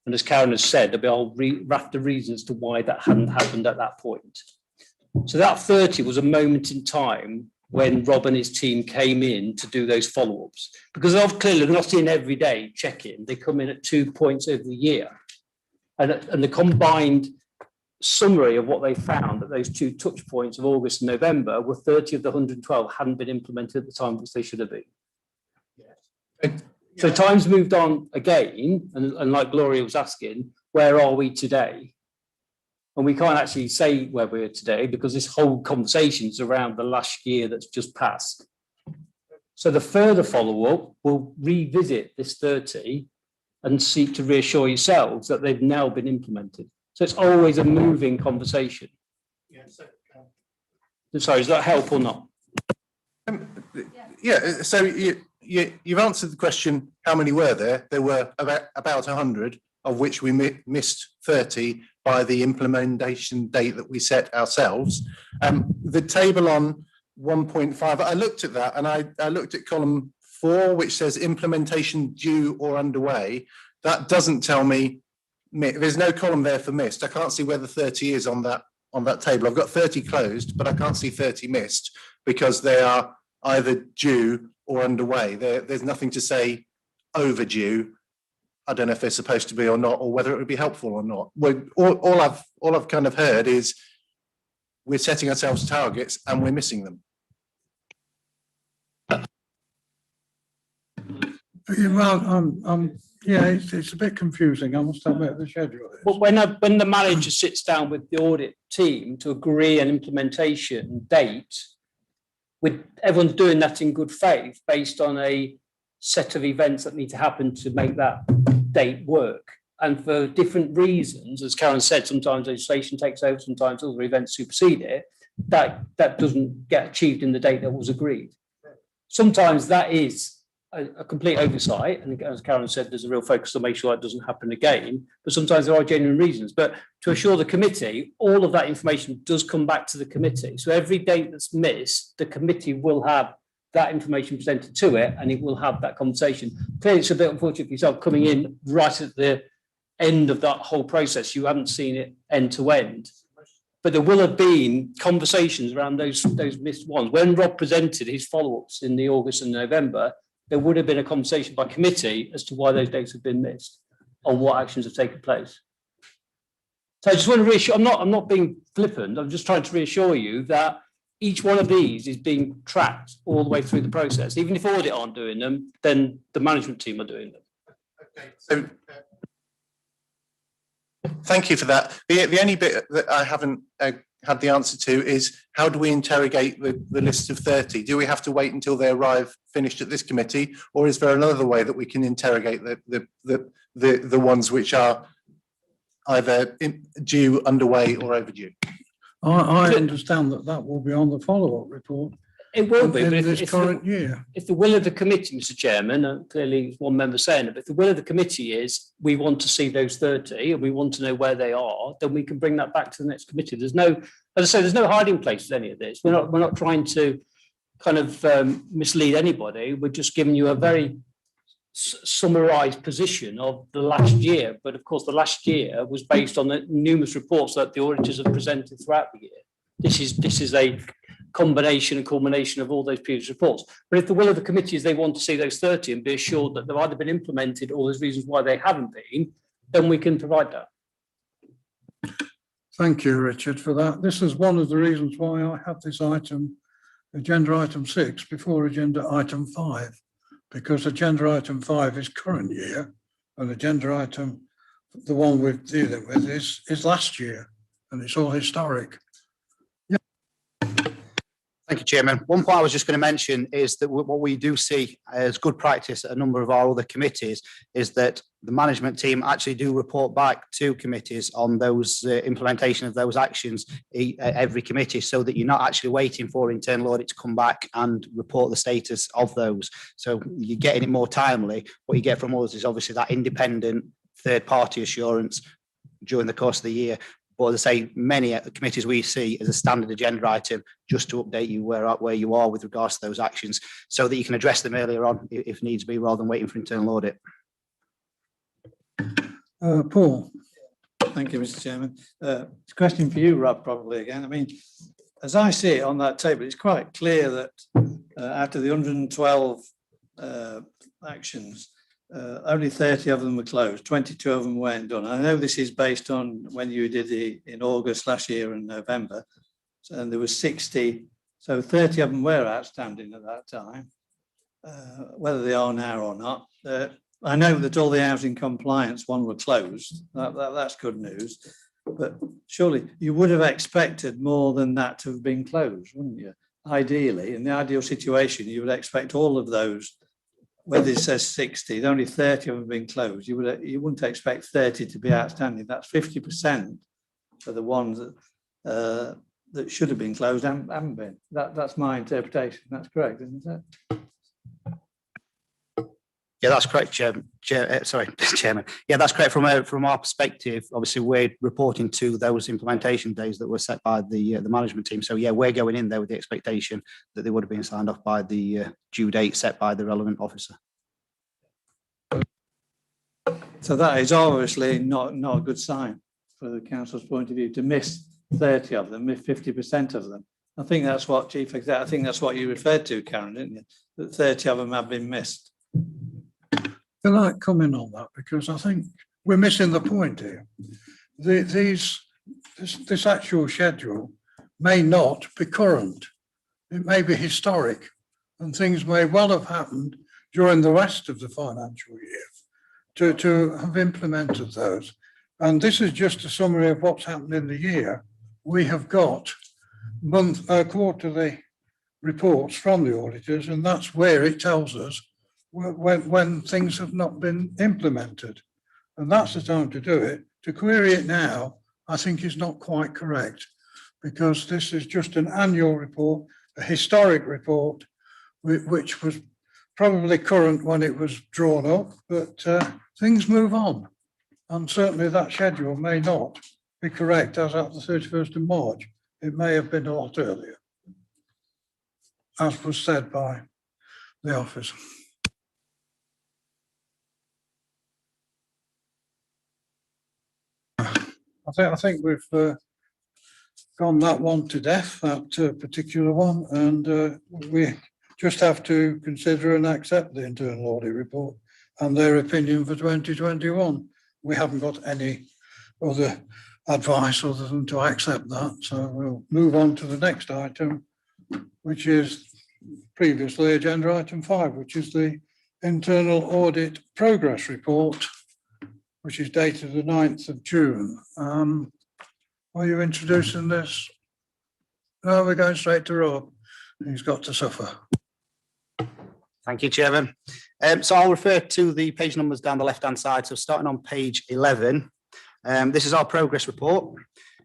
And as Karen has said, there'll be a raft of reasons as to why that hadn't happened at that point. So that 30 was a moment in time when Rob and his team came in to do those follow-ups. Because they're clearly not in every day check-in, they come in at 2 points over the year. And the combined summary of what they found at those 2 touch points of August and November were 30 of the 112 hadn't been implemented at the time which they should have been. Yes. So time's moved on again, and like Gloria was asking, where are we today? And we can't actually say where we are today because this whole conversation is around the last year that's just passed. So the further follow-up will revisit this 30 and seek to reassure yourselves that they've now been implemented. So it's always a moving conversation. Yeah, so Sorry, does that help or not? Yeah, so you've answered the question, how many were there? There were about 100, of which we missed 30 by the implementation date that we set ourselves. The table on 1.5, I looked at that and I looked at column 4, which says implementation due or underway. That doesn't tell me, there's no column there for missed. I can't see where the 30 is on that table. I've got 30 closed, but I can't see 30 missed because they are either due or underway. There's nothing to say overdue. I don't know if they're supposed to be or not, or whether it would be helpful or not. All I've kind of heard is we're setting ourselves targets and we're missing them. Well, yeah, it's a bit confusing. I must admit the schedule is. But when the manager sits down with the audit team to agree an implementation date, with everyone's doing that in good faith based on a set of events that need to happen to make that date work. And for different reasons, as Karen said, sometimes legislation takes over, sometimes other events supersede it, that doesn't get achieved in the date that was agreed. Sometimes that is a complete oversight, and as Karen said, there's a real focus to make sure that doesn't happen again, but sometimes there are genuine reasons. But to assure the committee, all of that information does come back to the committee. So every date that's missed, the committee will have that information presented to it, and it will have that conversation. Clearly, it's a bit unfortunate for yourself coming in right at the end of that whole process. You haven't seen it end to end. But there will have been conversations around those missed ones. When Rob presented his follow-ups in the August and November, there would have been a conversation by committee as to why those dates have been missed or what actions have taken place. So I just want to reassure, I'm not being flippant, I'm just trying to reassure you that each one of these is being tracked all the way through the process. Even if audit aren't doing them, then the management team are doing them. Okay, so thank you for that. The only bit that I haven't had the answer to is how do we interrogate the list of 30? Do we have to wait until they arrive finished at this committee, or is there another way that we can interrogate the ones which are either due, underway, or overdue? I understand that will be on the follow-up report. It will be, in but this current year. If the will of the committee, Mr. Chairman, and clearly one member saying it, but if the will of the committee is we want to see those 30 and we want to know where they are, then we can bring that back to the next committee. There's no, as I say, there's no hiding place with any of this. We're not trying to kind of mislead anybody. We're just giving you a very summarised position of the last year. But of course, the last year was based on the numerous reports that the auditors have presented throughout the year. This is a combination and culmination of all those previous reports. But if the will of the committee is they want to see those 30 and be assured that they've either been implemented or there's reasons why they haven't been, then we can provide that. Thank you, Richard, for that. This is one of the reasons why I have this item, agenda item 6, before agenda item 5, because agenda item 5 is current year and agenda item, the one we're dealing with, is last year, and it's all historic. Thank you, Chairman. One point I was just going to mention is that what we do see as good practice at a number of our other committees is that the management team actually do report back to committees on those implementation of those actions every committee, so that you're not actually waiting for internal audit to come back and report the status of those. So you're getting it more timely. What you get from us is obviously that independent third-party assurance during the course of the year. But as I say, many committees we see as a standard agenda item just to update you where you are with regards to those actions, so that you can address them earlier on if needs be, rather than waiting for internal audit. Paul. Thank you, Mr. Chairman. It's a question for you, Rob, probably again. I mean, as I see it on that table, it's quite clear that after the 112 actions, only 30 of them were closed, 22 of them weren't done. I know this is based on when you did in August last year and November, and there was 60, so 30 of them were outstanding at that time. Whether they are now or not, I know that all the housing compliance one were closed. That's good news, but surely you would have expected more than that to have been closed, wouldn't you? Ideally, in the ideal situation, you would expect all of those. Whether it says 60, only 30 of them have been closed. You wouldn't expect 30 to be outstanding. That's 50% for the ones that should have been closed haven't been. That's my interpretation. That's correct, isn't it? Yeah, that's correct, Chairman. Chairman. Yeah, that's correct. From our perspective, obviously we're reporting to those implementation days that were set by the management team. So yeah, we're going in there with the expectation that they would have been signed off by the due date set by the relevant officer. So that is obviously not a good sign for the council's point of view to miss 30 of them, miss 50% of them. I think that's what Chief Executive, I think that's what you referred to, Karen, didn't you? That 30 of them have been missed. Can I comment on that? Because I think we're missing the point here. This actual schedule may not be current. It may be historic, and things may well have happened during the rest of the financial year to have implemented those. And this is just a summary of what's happened in the year. We have got quarterly reports from the auditors, and that's where it tells us when things have not been implemented. And that's the time to do it. To query it now, I think is not quite correct, because this is just an annual report, a historic report, which was probably current when it was drawn up, but things move on. And certainly that schedule may not be correct as at the 31st of March. It may have been a lot earlier, as was said by the office. I think we've gone that one to death, that particular one, and we just have to consider and accept the internal audit report and their opinion for 2021. We haven't got any other advice other than to accept that. So we'll move on to the next item, which is previously agenda item 5, which is the internal audit progress report, which is dated the 9th of June. Are you introducing this? No, we're going straight to Rob. He's got to suffer. Thank you, Chairman. So I'll refer to the page numbers down the left-hand side. So starting on page 11, this is our progress report.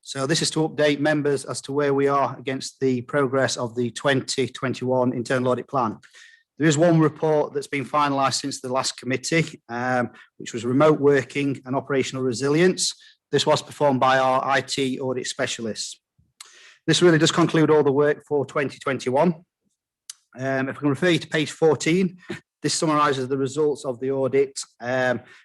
So this is to update members as to where we are against the progress of the 2021 internal audit plan. There is one report that's been finalised since the last committee, which was remote working and operational resilience. This was performed by our IT audit specialists. This really does conclude all the work for 2021. If I can refer you to page 14, this summarises the results of the audit,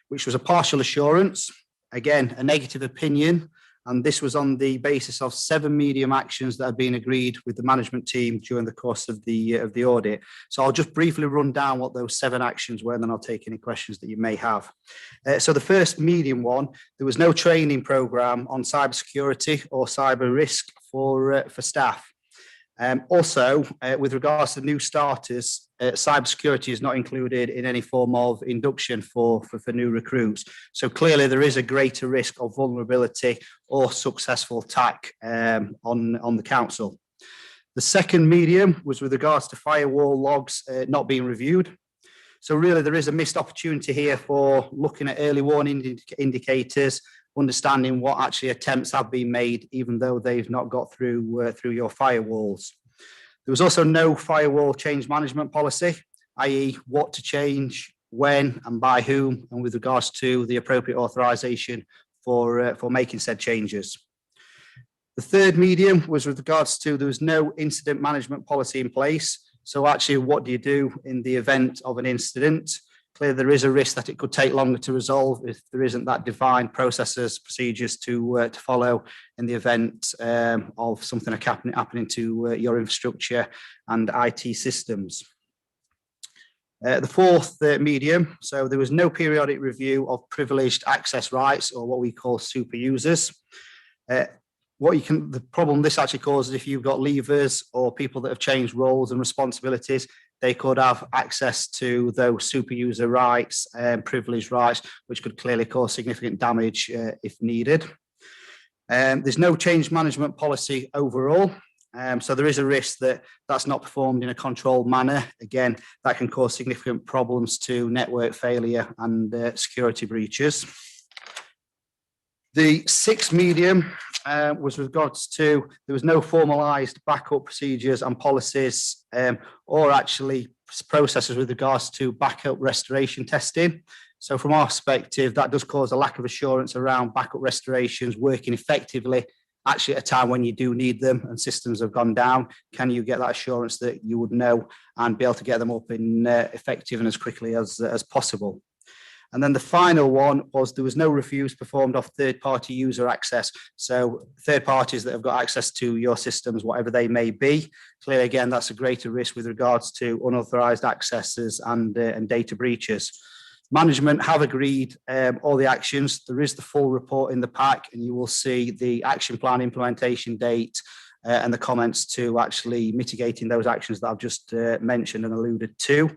which was a partial assurance, again, a negative opinion, and this was on the basis of 7 medium actions that had been agreed with the management team during the course of the audit. So I'll just briefly run down what those 7 actions were, and then I'll take any questions that you may have. So the first medium one, there was no training programme on cybersecurity or cyber risk for staff. Also, with regards to new starters, cybersecurity is not included in any form of induction for new recruits. So clearly there is a greater risk of vulnerability or successful attack on the council. The second medium was with regards to firewall logs not being reviewed. So really there is a missed opportunity here for looking at early warning indicators, understanding what actually attempts have been made, even though they've not got through your firewalls. There was also no firewall change management policy, i.e. what to change, when and by whom, and with regards to the appropriate authorization for making said changes. The third medium was with regards to there was no incident management policy in place. So actually, what do you do in the event of an incident? Clearly, there is a risk that it could take longer to resolve if there isn't that defined processes, procedures to follow in the event of something happening to your infrastructure and IT systems. The fourth medium, so there was no periodic review of privileged access rights, or what we call super users. The problem this actually causes, if you've got leavers or people that have changed roles and responsibilities, they could have access to those super user rights and privileged rights, which could clearly cause significant damage if needed. There's no change management policy overall. So there is a risk that that's not performed in a controlled manner. Again, that can cause significant problems to network failure and security breaches. The 6 medium was regards to, there was no formalised backup procedures and policies or actually processes with regards to backup restoration testing. So from our perspective, that does cause a lack of assurance around backup restorations working effectively, actually at a time when you do need them and systems have gone down. Can you get that assurance that you would know and be able to get them up in effective and as quickly as possible? And then the final one was there was no reviews performed off third-party user access. So third parties that have got access to your systems, whatever they may be. Clearly, again, that's a greater risk with regards to unauthorized accesses and data breaches. Management have agreed all the actions. There is the full report in the pack, and you will see the action plan implementation date and the comments to actually mitigating those actions that I've just mentioned and alluded to.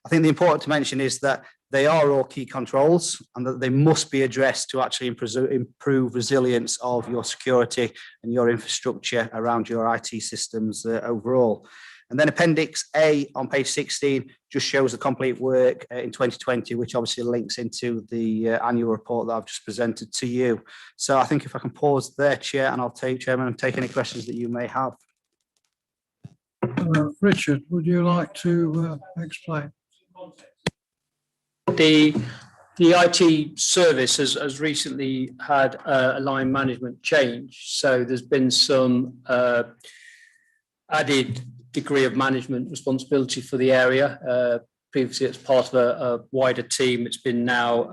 I think the important to mention is that they are all key controls and that they must be addressed to actually improve resilience of your security and your infrastructure around your IT systems overall. And then Appendix A on page 16 just shows the complete work in 2020, which obviously links into the annual report that I've just presented to you. So I think if I can pause there, Chair, and I'll take, Chairman, and take any questions that you may have. Richard, would you like to explain? The IT service has recently had a line management change. So there's been some added degree of management responsibility for the area. Previously, it's part of a wider team. It's been now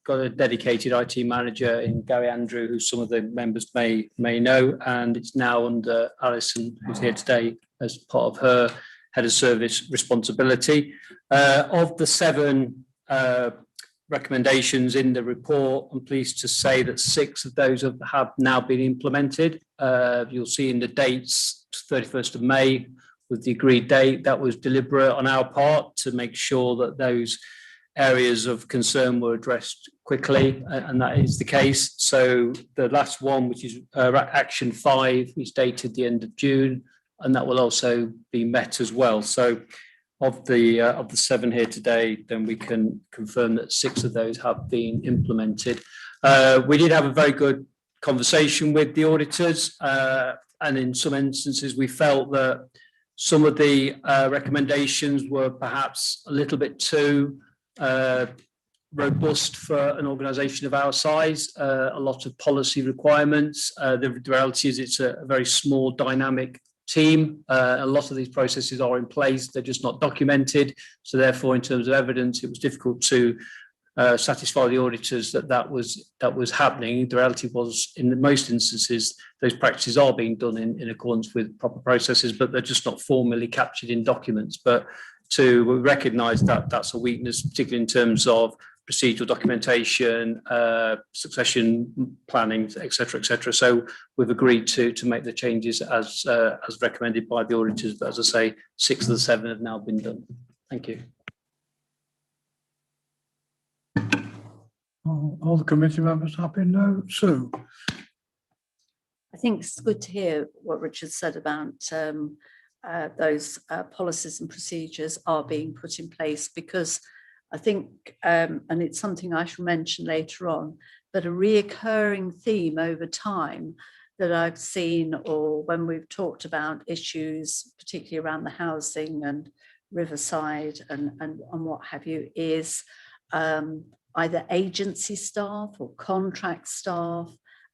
got a dedicated IT manager in Gary Andrew, who some of the members may know, and it's now under Alison, who's here today, as part of her head of service responsibility. Of the 7 recommendations in the report, I'm pleased to say that 6 of those have now been implemented. You'll see in the dates, 31st of May, with the agreed date. That was deliberate on our part to make sure that those areas of concern were addressed quickly, and that is the case. So the last one, which is Action 5, is dated the end of June, and that will also be met as well. So of the 7 here today, then we can confirm that 6 of those have been implemented. We did have a very good conversation with the auditors, and in some instances we felt that some of the recommendations were perhaps a little bit too robust for an organisation of our size, a lot of policy requirements. The reality is it's a very small dynamic team. A lot of these processes are in place, they're just not documented. So therefore, in terms of evidence, it was difficult to satisfy the auditors that was happening. The reality was, in most instances, those practices are being done in accordance with proper processes, but they're just not formally captured in documents. But to recognise that that's a weakness, particularly in terms of procedural documentation, succession planning, etc., etc. So we've agreed to make the changes as recommended by the auditors. But as I say, 6 of the 7 have now been done. Thank you. All the committee members happy? No? Sue? I think it's good to hear what Richard said about those policies and procedures are being put in place, because I think, and it's something I shall mention later on, but a reoccurring theme over time that I've seen, or when we've talked about issues, particularly around the housing and Riverside and what have you, is either agency staff or contract staff.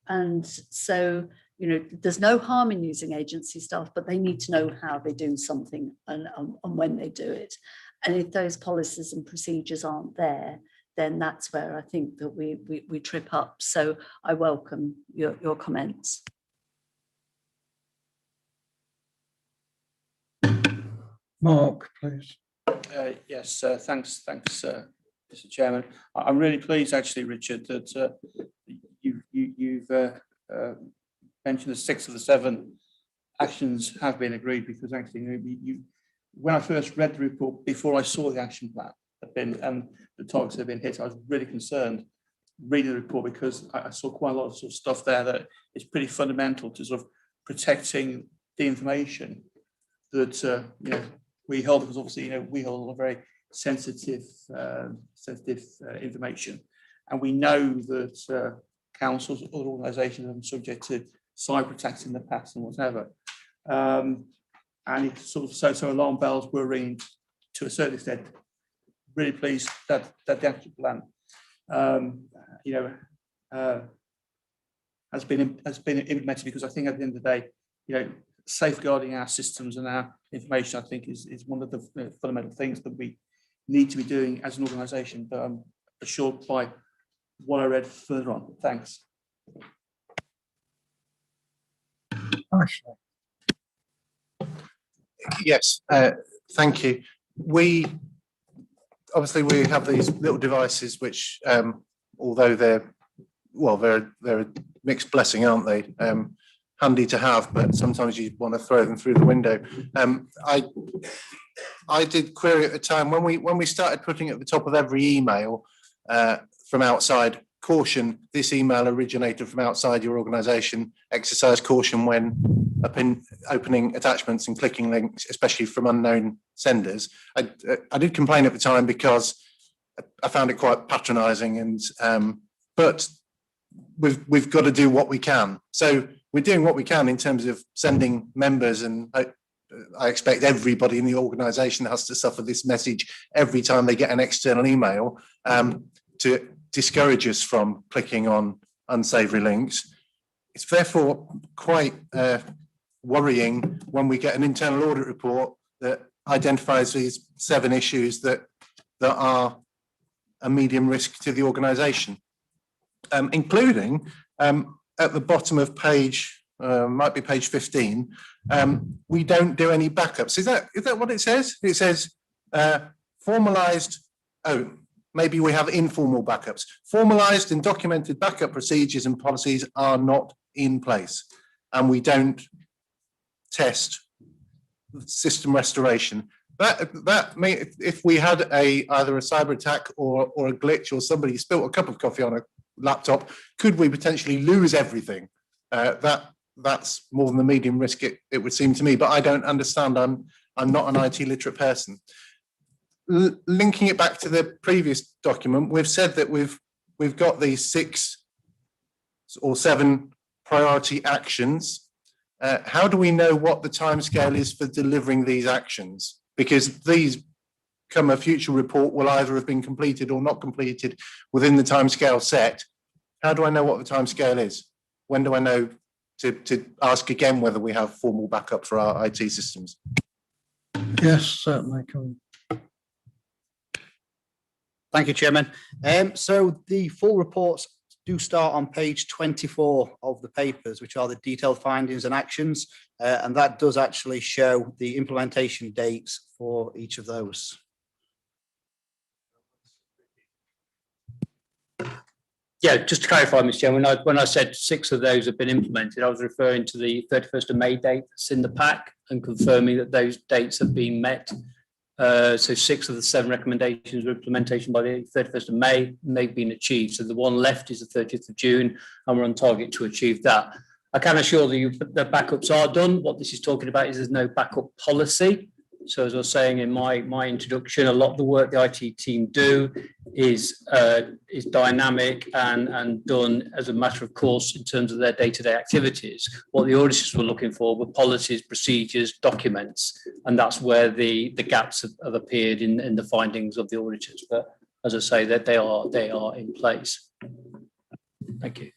And so, you know, there's no harm in using agency staff, but they need to know how they do something and when they do it. And if those policies and procedures aren't there, then that's where I think that we trip up. So I welcome your comments. Mark, please. Yes, thanks, Mr. Chairman. I'm really pleased, actually, Richard, that you've mentioned the 6 of the 7 actions have been agreed, because actually, when I first read the report, before I saw the action plan and the targets have been hit, I was really concerned reading the report, because I saw quite a lot of sort of stuff there that is pretty fundamental to sort of protecting the information that you know, we hold, because obviously, you know, we hold a very sensitive information, and we know that councils, other organisations have been subject to cyber attacks in the past and whatever. And it's sort of so alarm bells were ringing to a certain extent. Really pleased that the action plan, has been implemented, because I think at the end of the day, safeguarding our systems and our information, I think, is one of the fundamental things that we need to be doing as an organisation. But I'm assured by what I read further on. Thanks. Yes, thank you. We have these little devices which, although they're a mixed blessing, aren't they? Handy to have, but sometimes you want to throw them through the window. I did query at the time when we started putting at the top of every email from outside, caution, this email originated from outside your organisation, exercise caution when opening attachments and clicking links, especially from unknown senders. I did complain at the time because I found it quite patronising, and but we've got to do what we can. So we're doing what we can in terms of sending members, and I expect everybody in the organisation has to suffer this message every time they get an external email to discourage us from clicking on unsavoury links. It's therefore quite worrying when we get an internal audit report that identifies these 7 issues that are a medium risk to the organisation, including at the bottom of page, might be page 15, we don't do any backups. Is that what it says? It says formalised, maybe we have informal backups. Formalised and documented backup procedures and policies are not in place, and we don't test system restoration. That may, if we had either a cyber attack or a glitch, or somebody spilt a cup of coffee on a laptop, could we potentially lose everything? That's more than the medium risk it would seem to me, but I don't understand. I'm not an IT literate person. Linking it back to the previous document, we've said that we've got these 6 or 7 priority actions. How do we know what the timescale is for delivering these actions? Because these, come a future report, will either have been completed or not completed within the timescale set. How do I know what the timescale is? When do I know to ask again whether we have formal backup for our IT systems? Yes, certainly. Thank you, Chairman. So the full reports do start on page 24 of the papers, which are the detailed findings and actions, and that does actually show the implementation dates for each of those. Yeah, just to clarify, Mr. Chairman, when I said 6 of those have been implemented, I was referring to the 31st of May date that's in the pack and confirming that those dates have been met. So 6 of the 7 recommendations were implementation by the 31st of May, and they've been achieved. So the one left is the 30th of June, and we're on target to achieve that. I can assure you that backups are done. What this is talking about is there's no backup policy. So as I was saying in my introduction, a lot of the work the IT team do is dynamic and done as a matter of course in terms of their day-to-day activities. What the auditors were looking for were policies, procedures, documents, and that's where the gaps have appeared in the findings of the auditors. But as I say, that they are in place. Thank you.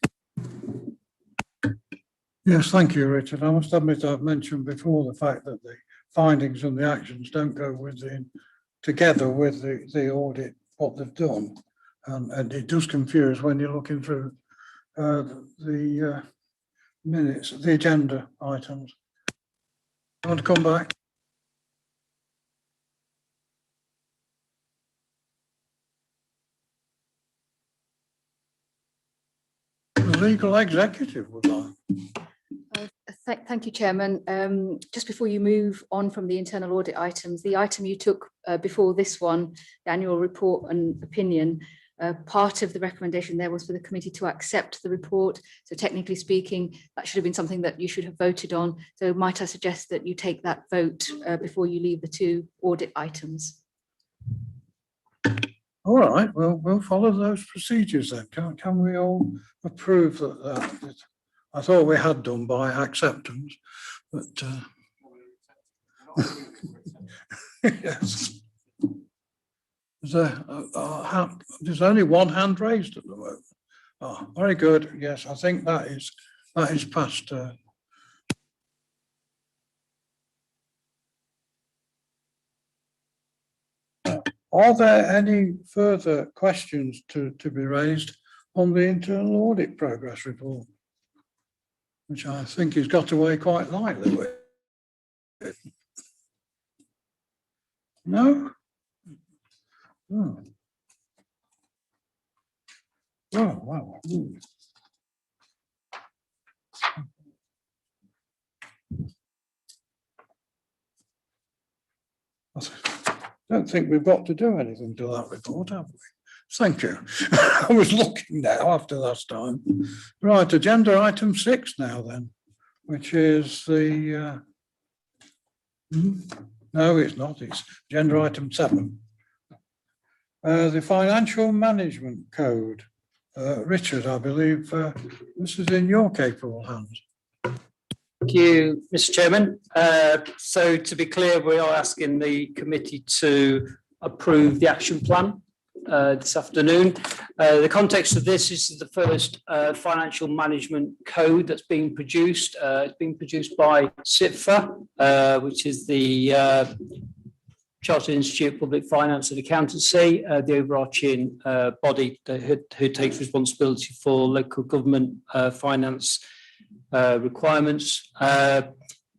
Yes, thank you, Richard. I must admit I've mentioned before the fact that the findings and the actions don't go together with the audit, what they've done. And it does confuse when you're looking through the minutes, the agenda items. I want to come back. The legal executive would like. Thank you, Chairman. Just before you move on from the internal audit items, the item you took before this one, the annual report and opinion, part of the recommendation there was for the committee to accept the report. So technically speaking, that should have been something that you should have voted on. So might I suggest that you take that vote before you leave the 2 audit items? All right, well, we'll follow those procedures then. Can we all approve that? I thought we had done by acceptance, but yes. There's only one hand raised at the moment. Oh, very good. Yes, I think that is passed. Are there any further questions to be raised on the internal audit progress report, which I think he's got away quite lightly with? No? Oh. Oh, wow. Ooh. I don't think we've got to do anything to that report, have we? Thank you. I was looking now after last time. Right, agenda item 6 now then, which is the, no, it's not, it's agenda item 7. The Financial Management Code. Richard, I believe this is in your capable hands. Thank you, Mr. Chairman. So to be clear, we are asking the committee to approve the action plan this afternoon. The context of this is the first financial management code that's being produced. It's being produced by CIPFA, which is the Chartered Institute of Public Finance and Accountancy, the overarching body who takes responsibility for local government finance requirements.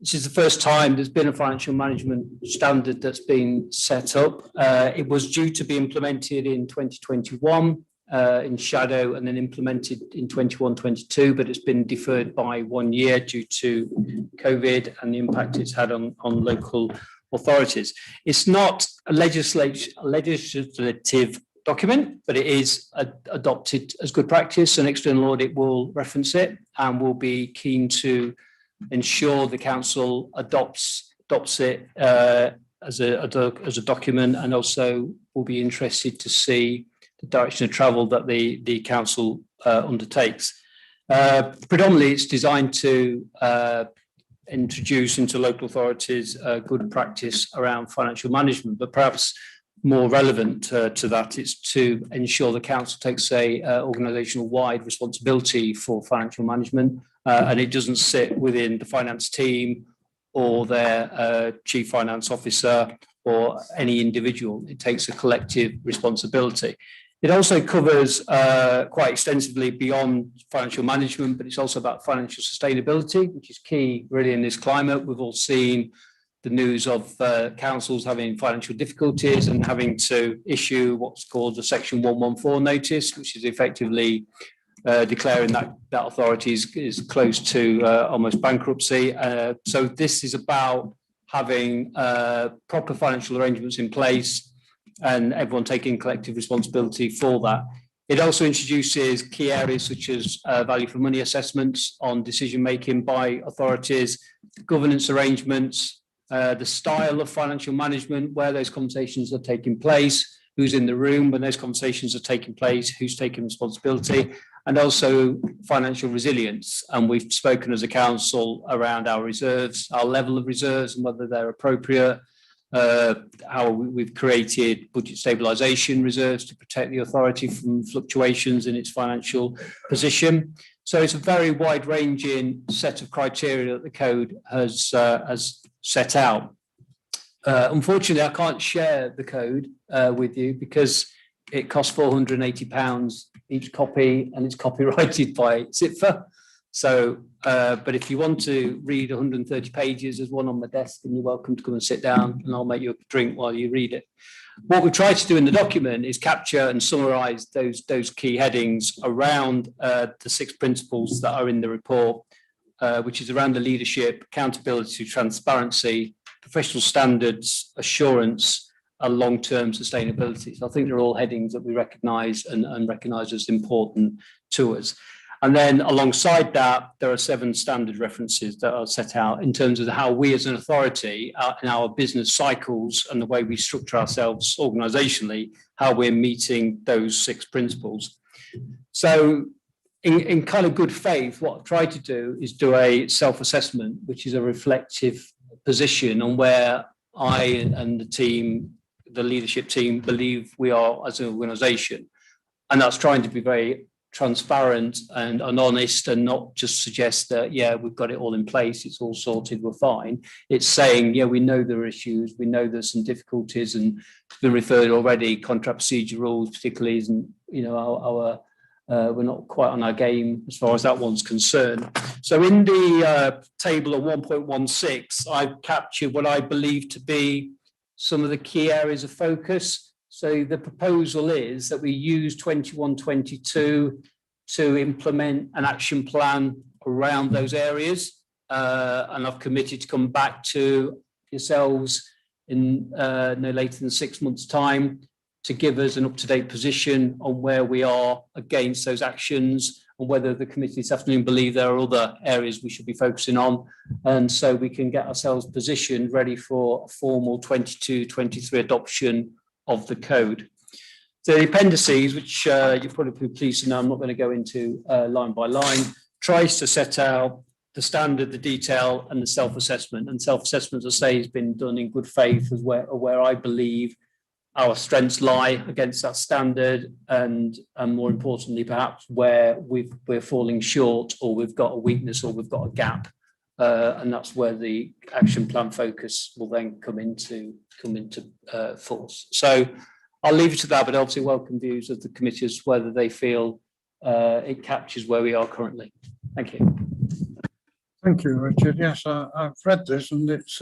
This is the first time there's been a financial management standard that's been set up. It was due to be implemented in 2021 in shadow and then implemented in 21-22, but it's been deferred by 1 year due to COVID and the impact it's had on local authorities. It's not a legislative document, but it is adopted as good practice, and external audit will reference it and will be keen to ensure the council adopts it as a document, and also will be interested to see the direction of travel that the council undertakes. Predominantly, it's designed to introduce into local authorities good practice around financial management, but perhaps more relevant to that is to ensure the council takes a organisational wide responsibility for financial management, and it doesn't sit within the finance team or their chief finance officer or any individual. It takes a collective responsibility. It also covers quite extensively beyond financial management, but it's also about financial sustainability, which is key really in this climate. We've all seen the news of councils having financial difficulties and having to issue what's called a Section 114 notice, which is effectively declaring that authority is close to almost bankruptcy. So this is about having proper financial arrangements in place and everyone taking collective responsibility for that. It also introduces key areas such as value for money assessments on decision making by authorities, governance arrangements, the style of financial management, where those conversations are taking place, who's in the room when those conversations are taking place, who's taking responsibility, and also financial resilience. And we've spoken as a council around our reserves, our level of reserves and whether they're appropriate, how we've created budget stabilisation reserves to protect the authority from fluctuations in its financial position. So it's a very wide-ranging set of criteria that the code has set out. Unfortunately, I can't share the code with you because it costs £480 each copy and it's copyrighted by CIPFA. So, but if you want to read 130 pages, there's one on my desk and you're welcome to come and sit down and I'll make you a drink while you read it. What we try to do in the document is capture and summarise those key headings around the 6 principles that are in the report, which is around the leadership, accountability, transparency, professional standards, assurance, and long-term sustainability. So I think they're all headings that we recognise and recognise as important to us. And then alongside that, there are 7 standard references that are set out in terms of how we as an authority in our business cycles and the way we structure ourselves organisationally, how we're meeting those 6 principles. So in kind of good faith, what I've tried to do is do a self-assessment, which is a reflective position on where I and the team, the leadership team, believe we are as an organisation. And that's trying to be very transparent and honest and not just suggest that, yeah, we've got it all in place, it's all sorted, we're fine. It's saying, yeah, we know there are issues, we know there's some difficulties, and it's been referred already, contract procedure rules particularly isn't, you know, we're not quite on our game as far as that one's concerned. So in the table of 1.16, I've captured what I believe to be some of the key areas of focus. So the proposal is that we use 21-22 to implement an action plan around those areas. And I've committed to come back to yourselves in no later than 6 months' time to give us an up-to-date position on where we are against those actions and whether the committee this afternoon believe there are other areas we should be focusing on. And so we can get ourselves positioned ready for a formal 22-23 adoption of the code. So the appendices, which you'll probably be pleased to know, I'm not going to go into line by line, tries to set out the standard, the detail, and the self-assessment. And self-assessment, as I say, has been done in good faith as where I believe our strengths lie against that standard, and more importantly, perhaps where we're falling short, or we've got a weakness, or we've got a gap. And that's where the action plan focus will then come into force. So I'll leave it to that, but obviously welcome views of the committee as whether they feel it captures where we are currently. Thank you. Thank you, Richard. Yes, I've read this and it's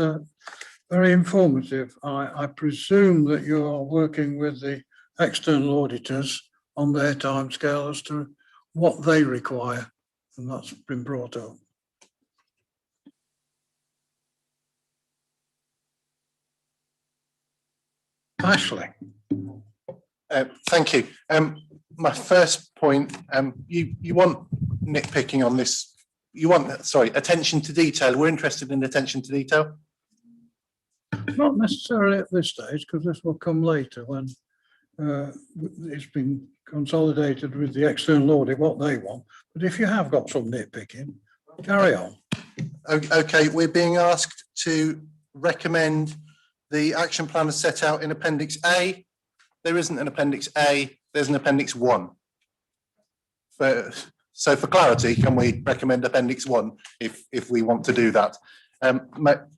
very informative. I presume that you are working with the external auditors on their timescale as to what they require, and that's been brought up. Ashley. Thank you. My first point, you want nitpicking on this. You want, sorry, attention to detail. We're interested in attention to detail. Not necessarily at this stage, because this will come later when it's been consolidated with the external audit, what they want. But if you have got some nitpicking, carry on. Okay, we're being asked to recommend the action plan is set out in Appendix A. There isn't an Appendix A, there's an Appendix 1. So for clarity, can we recommend Appendix 1 if we want to do that?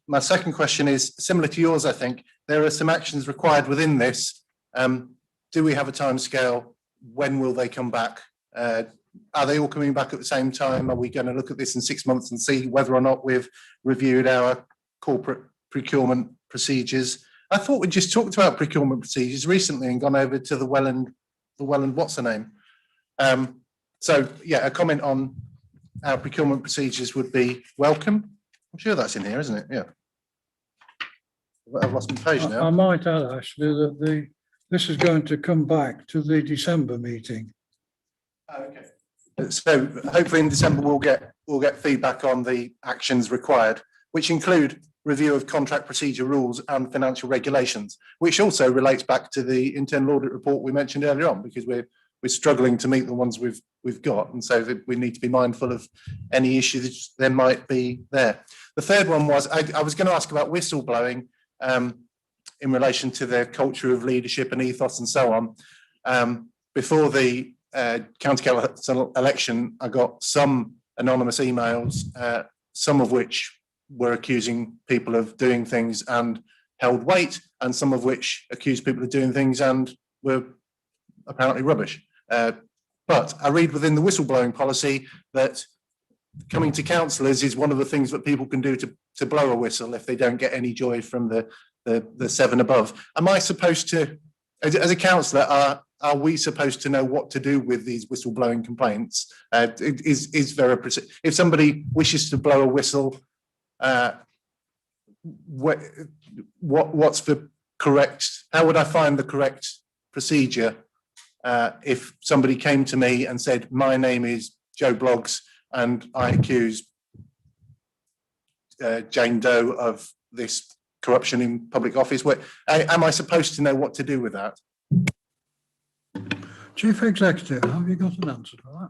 My second question is similar to yours, I think. There are some actions required within this. Do we have a timescale? When will they come back? Are they all coming back at the same time? Are we going to look at this in 6 months and see whether or not we've reviewed our corporate procurement procedures? I thought we just talked about procurement procedures recently and gone over to the Welland what's her name? So yeah, a comment on our procurement procedures would be welcome. I'm sure that's in here, isn't it? Yeah. I've lost my page now. I might add actually that this is going to come back to the December meeting. Okay. So hopefully in December we'll get feedback on the actions required, which include review of contract procedure rules and financial regulations, which also relates back to the internal audit report we mentioned earlier on, because we're struggling to meet the ones we've got, and so we need to be mindful of any issues there might be there. The third one was I was going to ask about whistleblowing in relation to the culture of leadership and ethos and so on. Before the county council election, I got some anonymous emails, some of which were accusing people of doing things and held weight, and some of which accused people of doing things and were apparently rubbish. But I read within the whistleblowing policy that coming to councillors is one of the things that people can do to blow a whistle if they don't get any joy from the 7 above. Am I supposed to, as a councillor, are we supposed to know what to do with these whistleblowing complaints? Is there if somebody wishes to blow a whistle, what's the correct? How would I find the correct procedure if somebody came to me and said, "My name is Joe Bloggs and I accuse Jane Doe of this corruption in public office. Am I supposed to know what to do with that? Chief Executive, have you got an answer to that?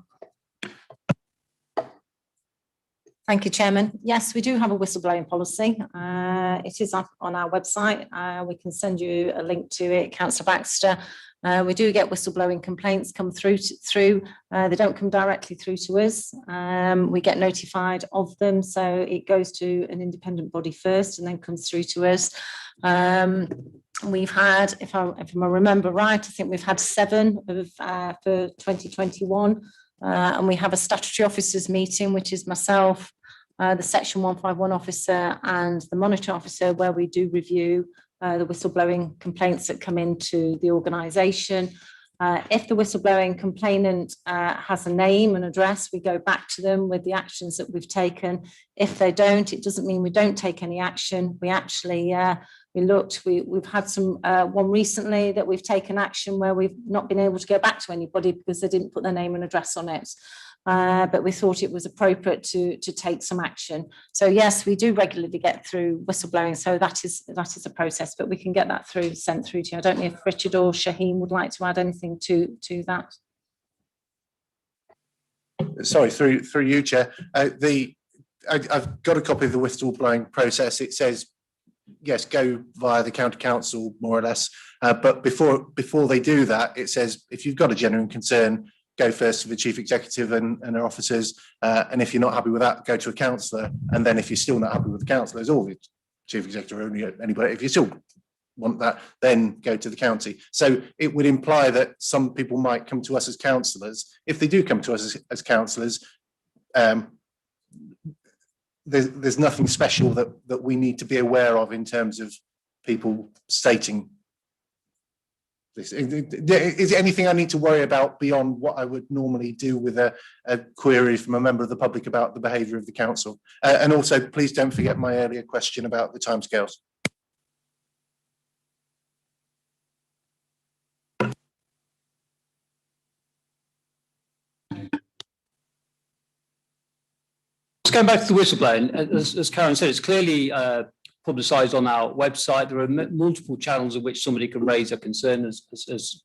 Thank you, Chairman. Yes, we do have a whistleblowing policy. It is up on our website. We can send you a link to it, Councillor Baxter. We do get whistleblowing complaints come through. They don't come directly through to us. We get notified of them, so it goes to an independent body first and then comes through to us. We've had, if I remember right, I think we've had 7 for 2021. And we have a statutory officers meeting, which is myself, the Section 151 officer and the monitor officer, where we do review the whistleblowing complaints that come into the organisation. If the whistleblowing complainant has a name and address, we go back to them with the actions that we've taken. If they don't, it doesn't mean we don't take any action. We actually we've had some one recently that we've taken action where we've not been able to go back to anybody because they didn't put their name and address on it. But we thought it was appropriate to take some action. So yes, we do regularly get through whistleblowing. So that is a process, but we can get that sent through to you. I don't know if Richard or Shaheen would like to add anything to that. Sorry, through you, Chair. I've got a copy of the whistleblowing process. It says, yes, go via the county council, more or less. But before they do that, it says, if you've got a genuine concern, go first to the chief executive and their officers. And if you're not happy with that, go to a councillor. And then if you're still not happy with the councillors or the chief executive or anybody, if you still want that, then go to the county. So it would imply that some people might come to us as councillors. If they do come to us as councillors, there's nothing special that we need to be aware of in terms of people stating this. Is there anything I need to worry about beyond what I would normally do with a query from a member of the public about the behaviour of the council? And also, please don't forget my earlier question about the timescales. Going back to the whistleblowing, as Karen said, it's clearly publicised on our website. There are multiple channels in which somebody can raise a concern, as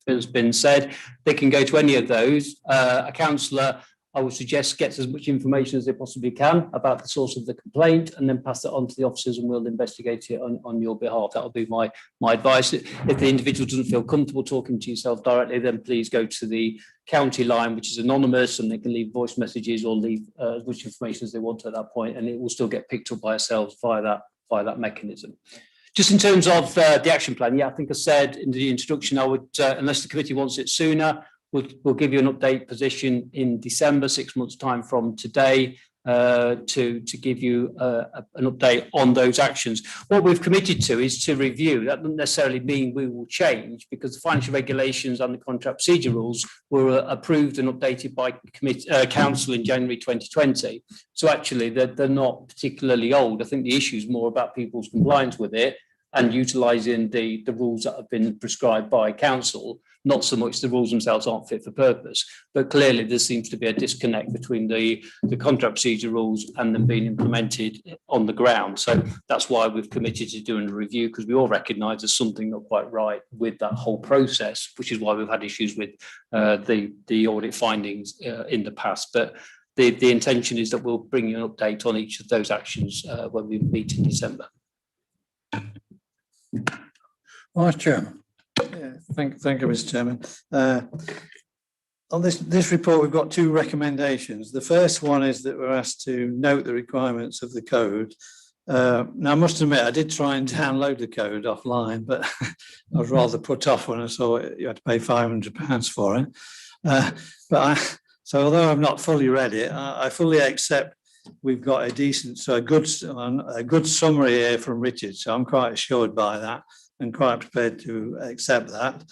has been said. They can go to any of those. A councillor, I would suggest, gets as much information as they possibly can about the source of the complaint and then pass it on to the officers and we'll investigate it on your behalf. That would be my advice. If the individual doesn't feel comfortable talking to yourself directly, then please go to the county line, which is anonymous, and they can leave voice messages or leave as much information as they want at that point, and it will still get picked up by ourselves via that mechanism. Just in terms of the action plan, yeah, I think I said in the introduction, I would, unless the committee wants it sooner, we'll give you an update position in December, 6 months' time from today, to give you an update on those actions. What we've committed to is to review. That doesn't necessarily mean we will change, because the financial regulations and the contract procedure rules were approved and updated by council in January 2020. So actually they're not particularly old. I think the issue is more about people's compliance with it and utilising the rules that have been prescribed by council. Not so much the rules themselves aren't fit for purpose, but clearly there seems to be a disconnect between the contract procedure rules and them being implemented on the ground. So that's why we've committed to doing a review, because we all recognise there's something not quite right with that whole process, which is why we've had issues with the audit findings in the past. But the intention is that we'll bring you an update on each of those actions when we meet in December. Vice Chairman. Yeah, thank you, Mr. Chairman. On this report, we've got 2 recommendations. The first one is that we're asked to note the requirements of the code. Now, I must admit, I did try and download the code offline, but I was rather put off when I saw it. You had to pay £500 for it. So although I've not fully read it, I fully accept we've got a good summary here from Richard. So I'm quite assured by that and quite prepared to accept that.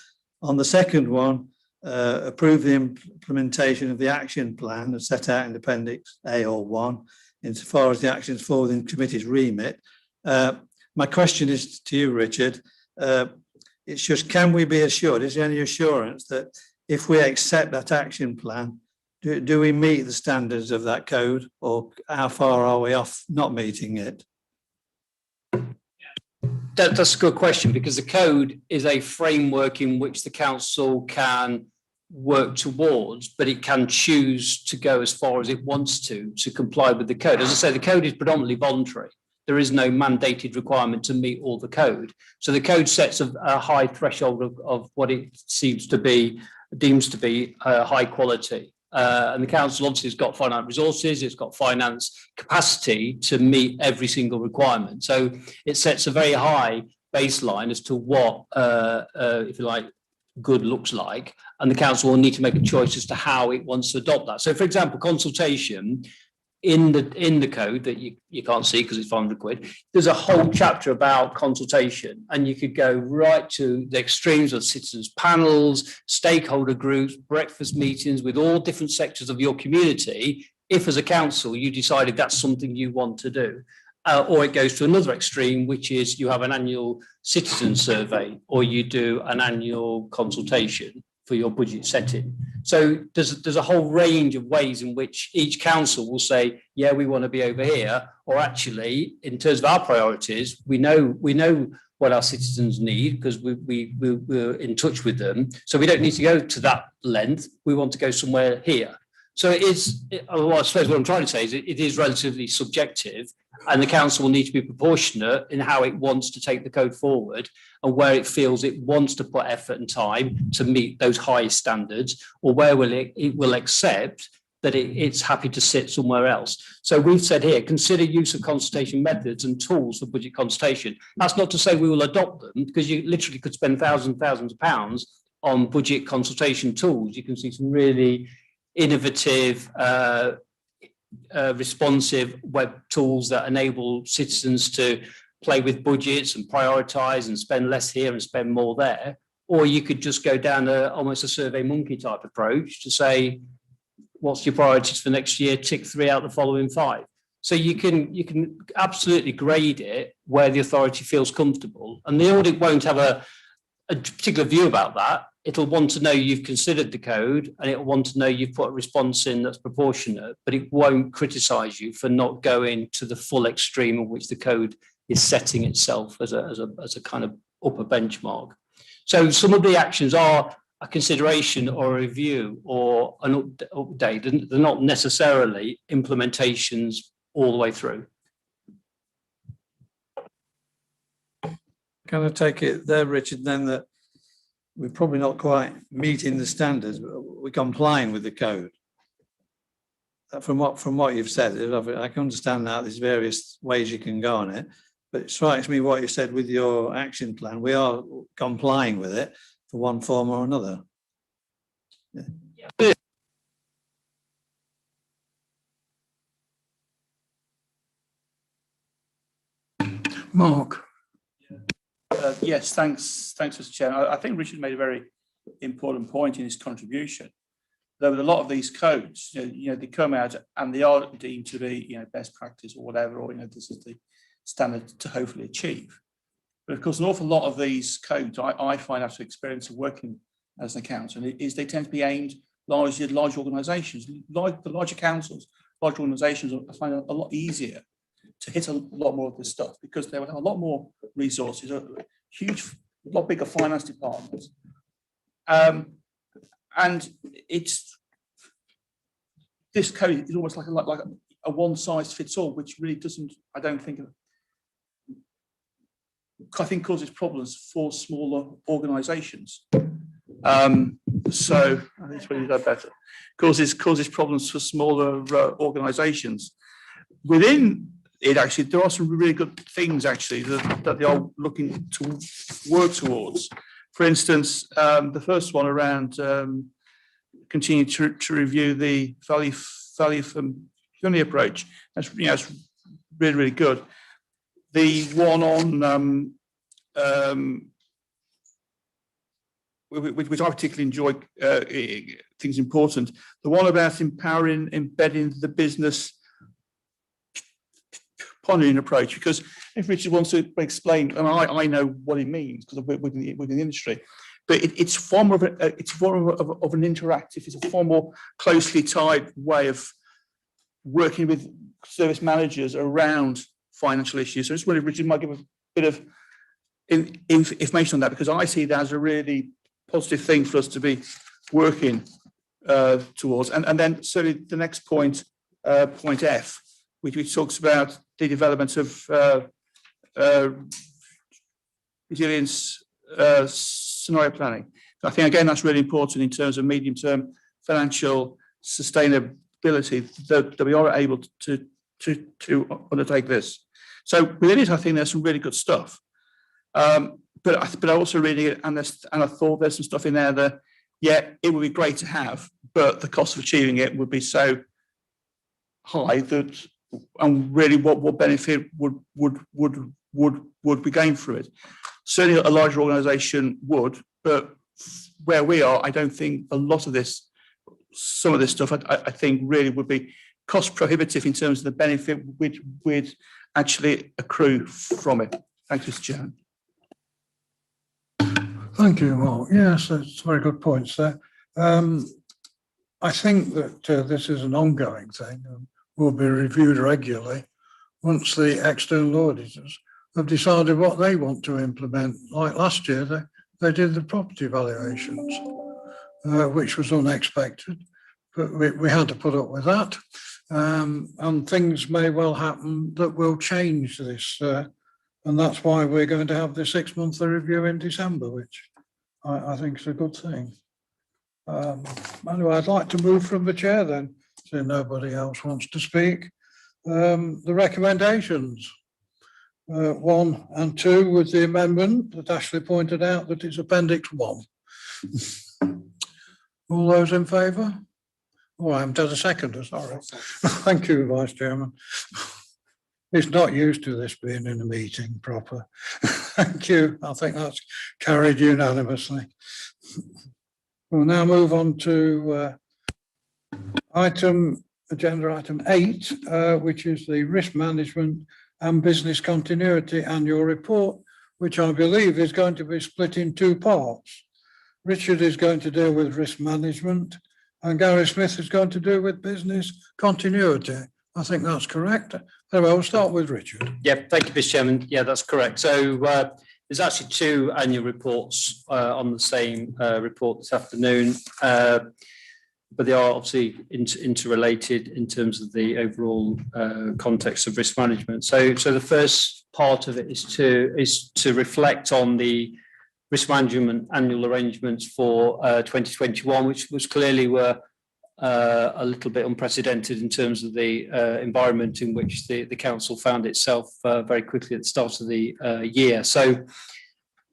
On the second one, approve the implementation of the action plan as set out in Appendix A or 1, insofar as the actions fall within committee's remit. My question is to you, Richard. It's just, can we be assured, is there any assurance that if we accept that action plan, Do we meet the standards of that code, or how far are we off not meeting it? That's a good question, because the code is a framework in which the council can work towards, but it can choose to go as far as it wants to comply with the code. As I say, the code is predominantly voluntary. There is no mandated requirement to meet all the code. So the code sets a high threshold of what it deems to be high quality. And the council obviously has got finite resources, it's got finance capacity to meet every single requirement. So it sets a very high baseline as to what, if you like, good looks like, and the council will need to make a choice as to how it wants to adopt that. So, for example, consultation in the code that you can't see because it's 500 quid, there's a whole chapter about consultation, and you could go right to the extremes of citizens panels, stakeholder groups, breakfast meetings with all different sectors of your community, if as a council you decided that's something you want to do. Or it goes to another extreme, which is you have an annual citizen survey, or you do an annual consultation for your budget setting. So there's a whole range of ways in which each council will say, yeah, we want to be over here, or actually, in terms of our priorities, we know what our citizens need because we're in touch with them. So we don't need to go to that length. We want to go somewhere here. So I suppose what I'm trying to say is it is relatively subjective, and the council will need to be proportionate in how it wants to take the code forward and where it feels it wants to put effort and time to meet those highest standards, or where it will accept that it's happy to sit somewhere else. So we've said here, consider use of consultation methods and tools for budget consultation. That's not to say we will adopt them, because you literally could spend thousands of pounds on budget consultation tools. You can see some really innovative, responsive web tools that enable citizens to play with budgets and prioritise and spend less here and spend more there. Or you could just go down almost a Survey Monkey type approach to say, what's your priorities for next year? Tick 3 out the following 5. So you can absolutely grade it where the authority feels comfortable, and the audit won't have a particular view about that. It'll want to know you've considered the code, and it'll want to know you've put a response in that's proportionate, but it won't criticise you for not going to the full extreme of which the code is setting itself as a kind of upper benchmark. So some of the actions are a consideration or a review or an update. They're not necessarily implementations all the way through. Can I take it there, Richard, then that we're probably not quite meeting the standards, but we're complying with the code? From what you've said, I can understand that there's various ways you can go on it, but it strikes me what you said with your action plan, we are complying with it for one form or another. Yeah. Mark. Yes, thanks, Mr. Chairman. I think Richard made a very important point in his contribution. Though with a lot of these codes, they come out and they are deemed to be, best practice or whatever, or this is the standard to hopefully achieve. But of course, an awful lot of these codes, I find after experience of working as an accountant, is they tend to be aimed largely at large organisations. Like the larger councils, large organisations, I find it a lot easier to hit a lot more of this stuff because they would have a lot more resources, a lot bigger finance departments. And this code is almost like a one size fits all, which really doesn't, I think causes problems for smaller organisations. So I think it's really done better. Causes problems for smaller organisations. Within it, actually, there are some really good things actually that they are looking to work towards. For instance, the first one around continue to review the value for money approach. That's it's really good. The one on which I particularly enjoy, things important. The one about embedding the business pondering approach, because if Richard wants to explain, and I know what it means because I've worked within the industry, but it's far more of an interactive, it's a far more closely tied way of working with service managers around financial issues. So I just wondered, Richard might give a bit of information on that, because I see that as a really positive thing for us to be working towards. And then certainly the next point, point F, which talks about the development of resilience scenario planning. I think again that's really important in terms of medium-term financial sustainability, that we are able to undertake this. So within it, I think there's some really good stuff. But I also reading it, and I thought there's some stuff in there that, yeah, it would be great to have, but the cost of achieving it would be so high that, and really what benefit would we gain through it? Certainly a larger organisation would, but where we are, I don't think a lot of this, some of this stuff, I think really would be cost prohibitive in terms of the benefit we'd actually accrue from it. Thank you, Mr. Chairman. Thank you, Mark. Yes, that's very good points there. I think that this is an ongoing thing and will be reviewed regularly once the external auditors have decided what they want to implement. Like last year, they did the property valuations, which was unexpected, but we had to put up with that. And things may well happen that will change this. And that's why we're going to have the 6-month review in December, which I think is a good thing. Anyway, I'd like to move from the chair then, so nobody else wants to speak. The recommendations, 1 and 2 with the amendment that Ashley pointed out that is Appendix 1. All those in favour? Oh, I haven't had a seconder, sorry. Thank you, Vice Chairman. It's not used to this being in a meeting proper. Thank you. I think that's carried unanimously. We'll now move on to agenda item 8, which is the risk management and business continuity annual report, which I believe is going to be split in 2 parts. Richard is going to deal with risk management and Gary Smith is going to deal with business continuity. I think that's correct. Anyway, we'll start with Richard. Yeah, thank you, Mr. Chairman. Yeah, that's correct. So there's actually 2 annual reports on the same report this afternoon, but they are obviously interrelated in terms of the overall context of risk management. So the first part of it is to reflect on the risk management annual arrangements for 2021, which clearly were a little bit unprecedented in terms of the environment in which the council found itself very quickly at the start of the year. So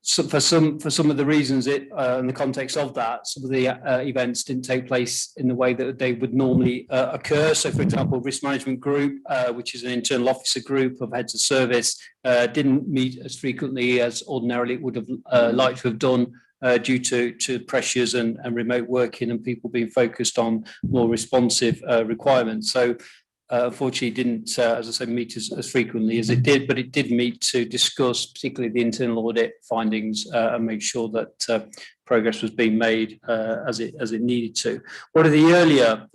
for some of the reasons in the context of that, some of the events didn't take place in the way that they would normally occur. So, for example, Risk Management Group, which is an internal officer group of heads of service, didn't meet as frequently as ordinarily it would have liked to have done due to pressures and remote working and people being focused on more responsive requirements. So unfortunately didn't, as I said, meet as frequently as it did, but it did meet to discuss particularly the internal audit findings and make sure that progress was being made as it needed to. One of the earlier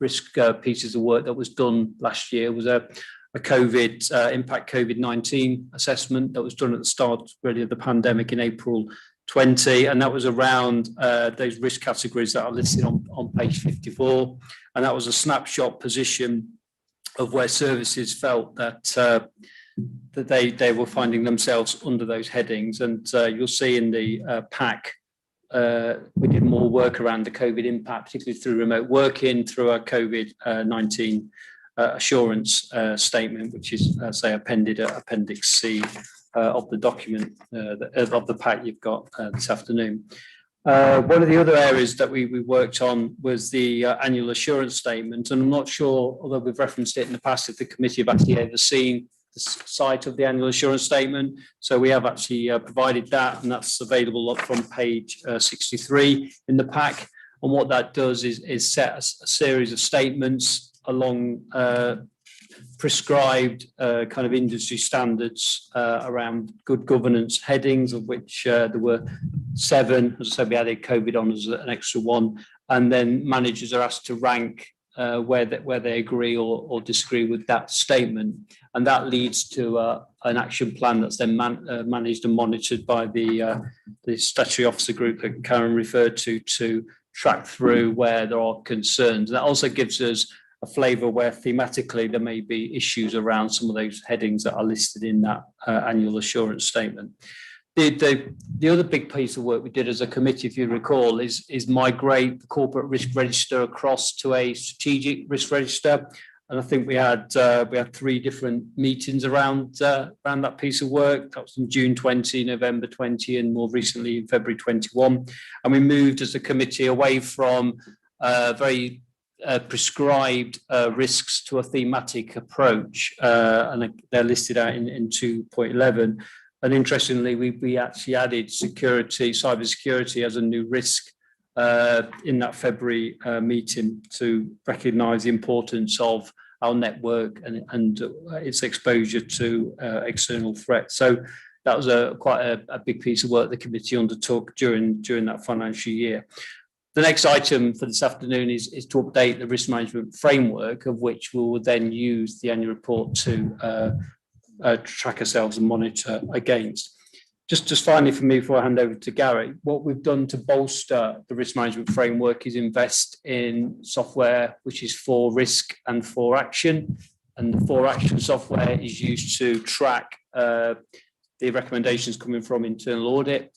risk pieces of work that was done last year was a COVID-19 assessment that was done at the start really of the pandemic in April 20, and that was around those risk categories that are listed on page 54, and that was a snapshot position of where services felt that they were finding themselves under those headings. And you'll see in the pack we did more work around the COVID impact, particularly through remote working, through our COVID-19 assurance statement, which is, say, appended at Appendix C of the document of the pack you've got this afternoon. One of the other areas that we worked on was the annual assurance statement, and I'm not sure, although we've referenced it in the past, if the committee have actually ever seen the site of the annual assurance statement. So we have actually provided that, and that's available from page 63 in the pack. And what that does is set a series of statements along prescribed kind of industry standards around good governance headings, of which there were 7. As I said, we added COVID on as an extra 1, and then managers are asked to rank where they agree or disagree with that statement, and that leads to an action plan that's then managed and monitored by the statutory officer group that Karen referred to track through where there are concerns. That also gives us a flavour where thematically there may be issues around some of those headings that are listed in that annual assurance statement. The other big piece of work we did as a committee, if you recall, is migrate the corporate risk register across to a strategic risk register. And I think we had 3 different meetings around that piece of work. That was in June 20, November 20, and more recently in February 21. And we moved as a committee away from very prescribed risks to a thematic approach, and they're listed out in 2.11. And interestingly, we actually added cyber security as a new risk in that February meeting to recognise the importance of our network and its exposure to external threats. So that was quite a big piece of work the committee undertook during that financial year. The next item for this afternoon is to update the risk management framework, of which we will then use the annual report to track ourselves and monitor against. Just finally for me, before I hand over to Gary, what we've done to bolster the risk management framework is invest in software which is for risk and for action. And the for action software is used to track the recommendations coming from internal audit,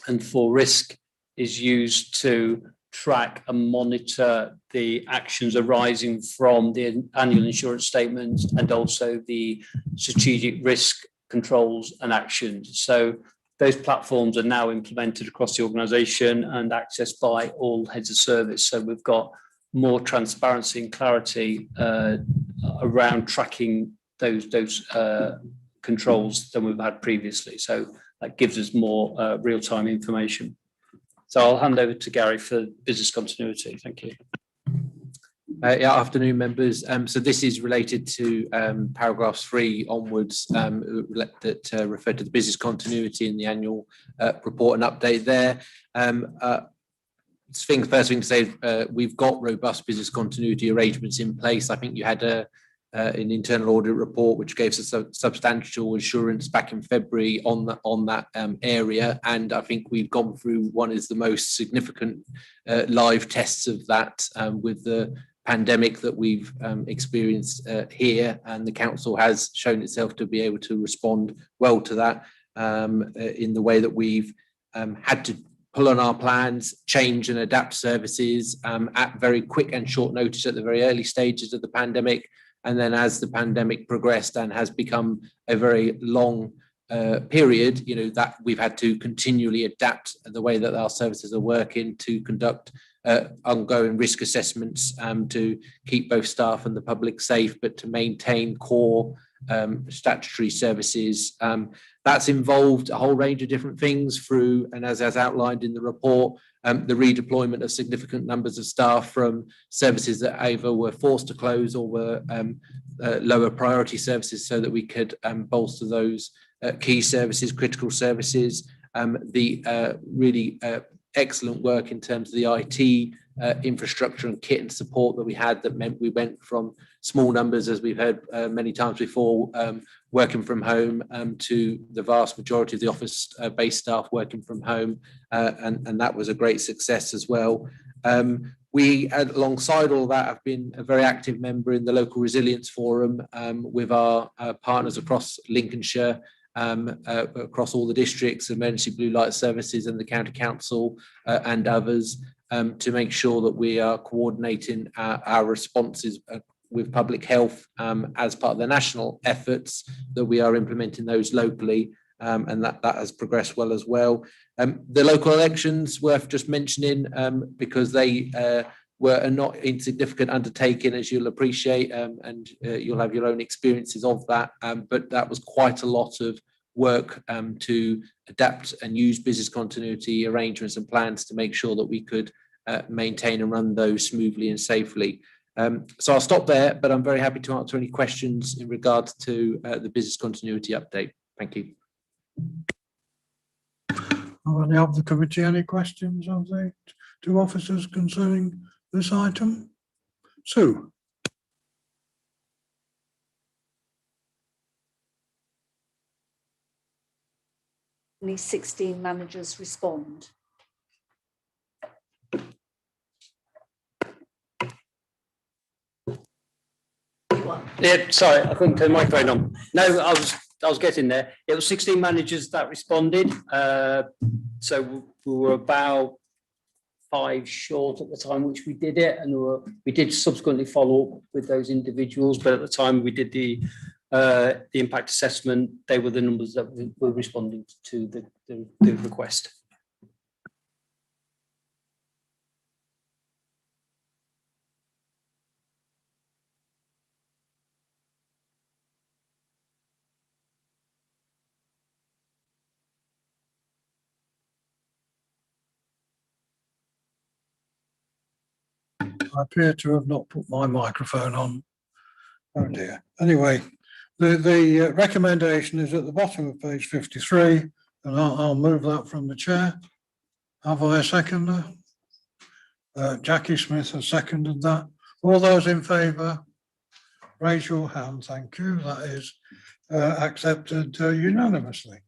and for risk is used to track and monitor the actions arising from the annual insurance statements and also the strategic risk controls and actions. So those platforms are now implemented across the organisation and accessed by all heads of service. So we've got more transparency and clarity around tracking those controls than we've had previously. So that gives us more real-time information. So I'll hand over to Gary for business continuity. Thank you. Afternoon, members. So this is related to paragraphs 3 onwards that refer to the business continuity in the annual report and update there. First thing to say, we've got robust business continuity arrangements in place. I think you had an internal audit report which gave us a substantial assurance back in February on that area, and I think we've gone through one of the most significant live tests of that with the pandemic that we've experienced here, and the council has shown itself to be able to respond well to that in the way that we've had to pull on our plans, change and adapt services at very quick and short notice at the very early stages of the pandemic. And then as the pandemic progressed and has become a very long period, that we've had to continually adapt the way that our services are working to conduct ongoing risk assessments to keep both staff and the public safe, but to maintain core statutory services. That's involved a whole range of different things through, and as outlined in the report, the redeployment of significant numbers of staff from services that either were forced to close or were lower priority services so that we could bolster those key services, critical services. The really excellent work in terms of the IT infrastructure and kit and support that we had, that meant we went from small numbers, as we've heard many times before, working from home to the vast majority of the office-based staff working from home, and that was a great success as well. We, alongside all that, have been a very active member in the local resilience forum with our partners across Lincolnshire, across all the districts, emergency blue light services and the county council and others, to make sure that we are coordinating our responses with public health as part of the national efforts, that we are implementing those locally, and that has progressed well as well. The local elections, worth just mentioning, because they were a not insignificant undertaking, as you'll appreciate, and you'll have your own experiences of that, but that was quite a lot of work to adapt and use business continuity arrangements and plans to make sure that we could maintain and run those smoothly and safely. So I'll stop there, but I'm very happy to answer any questions in regards to the business continuity update. Thank you. Are any of the committee any questions of the two officers concerning this item? Sue? Only 16 managers respond. Yeah, sorry, I couldn't turn the microphone on. No, I was getting there. It was 16 managers that responded. So we were about 5 short at the time which we did it, and we did subsequently follow up with those individuals. But at the time we did the impact assessment, they were the numbers that were responding to the request. I appear to have not put my microphone on. Oh dear. Anyway, the recommendation is at the bottom of page 53, and I'll move that from the chair. Have I a seconder? Jackie Smith has seconded that. All those in favour, raise your hand. Thank you. That is accepted unanimously.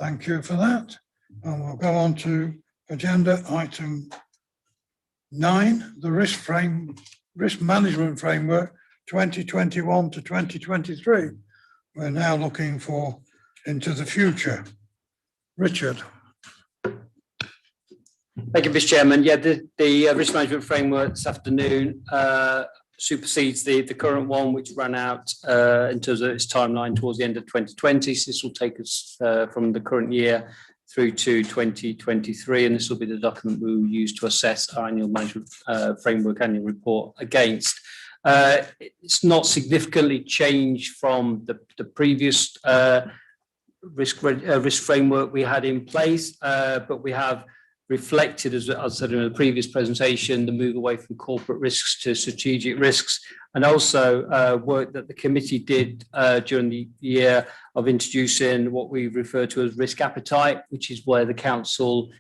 Thank you for that. And we'll go on to agenda item 9, the risk management framework 2021 to 2023. We're now looking into the future. Richard. Thank you, Mr. Chairman. Yeah, the risk management framework this afternoon supersedes the current one, which ran out in terms of its timeline towards the end of 2020. So this will take us from the current year through to 2023, and this will be the document we will use to assess our annual management framework annual report against. It's not significantly changed from the previous risk framework we had in place, but we have reflected, as I said in the previous presentation, the move away from corporate risks to strategic risks, and also work that the committee did during the year of introducing what we refer to as risk appetite, which is where the council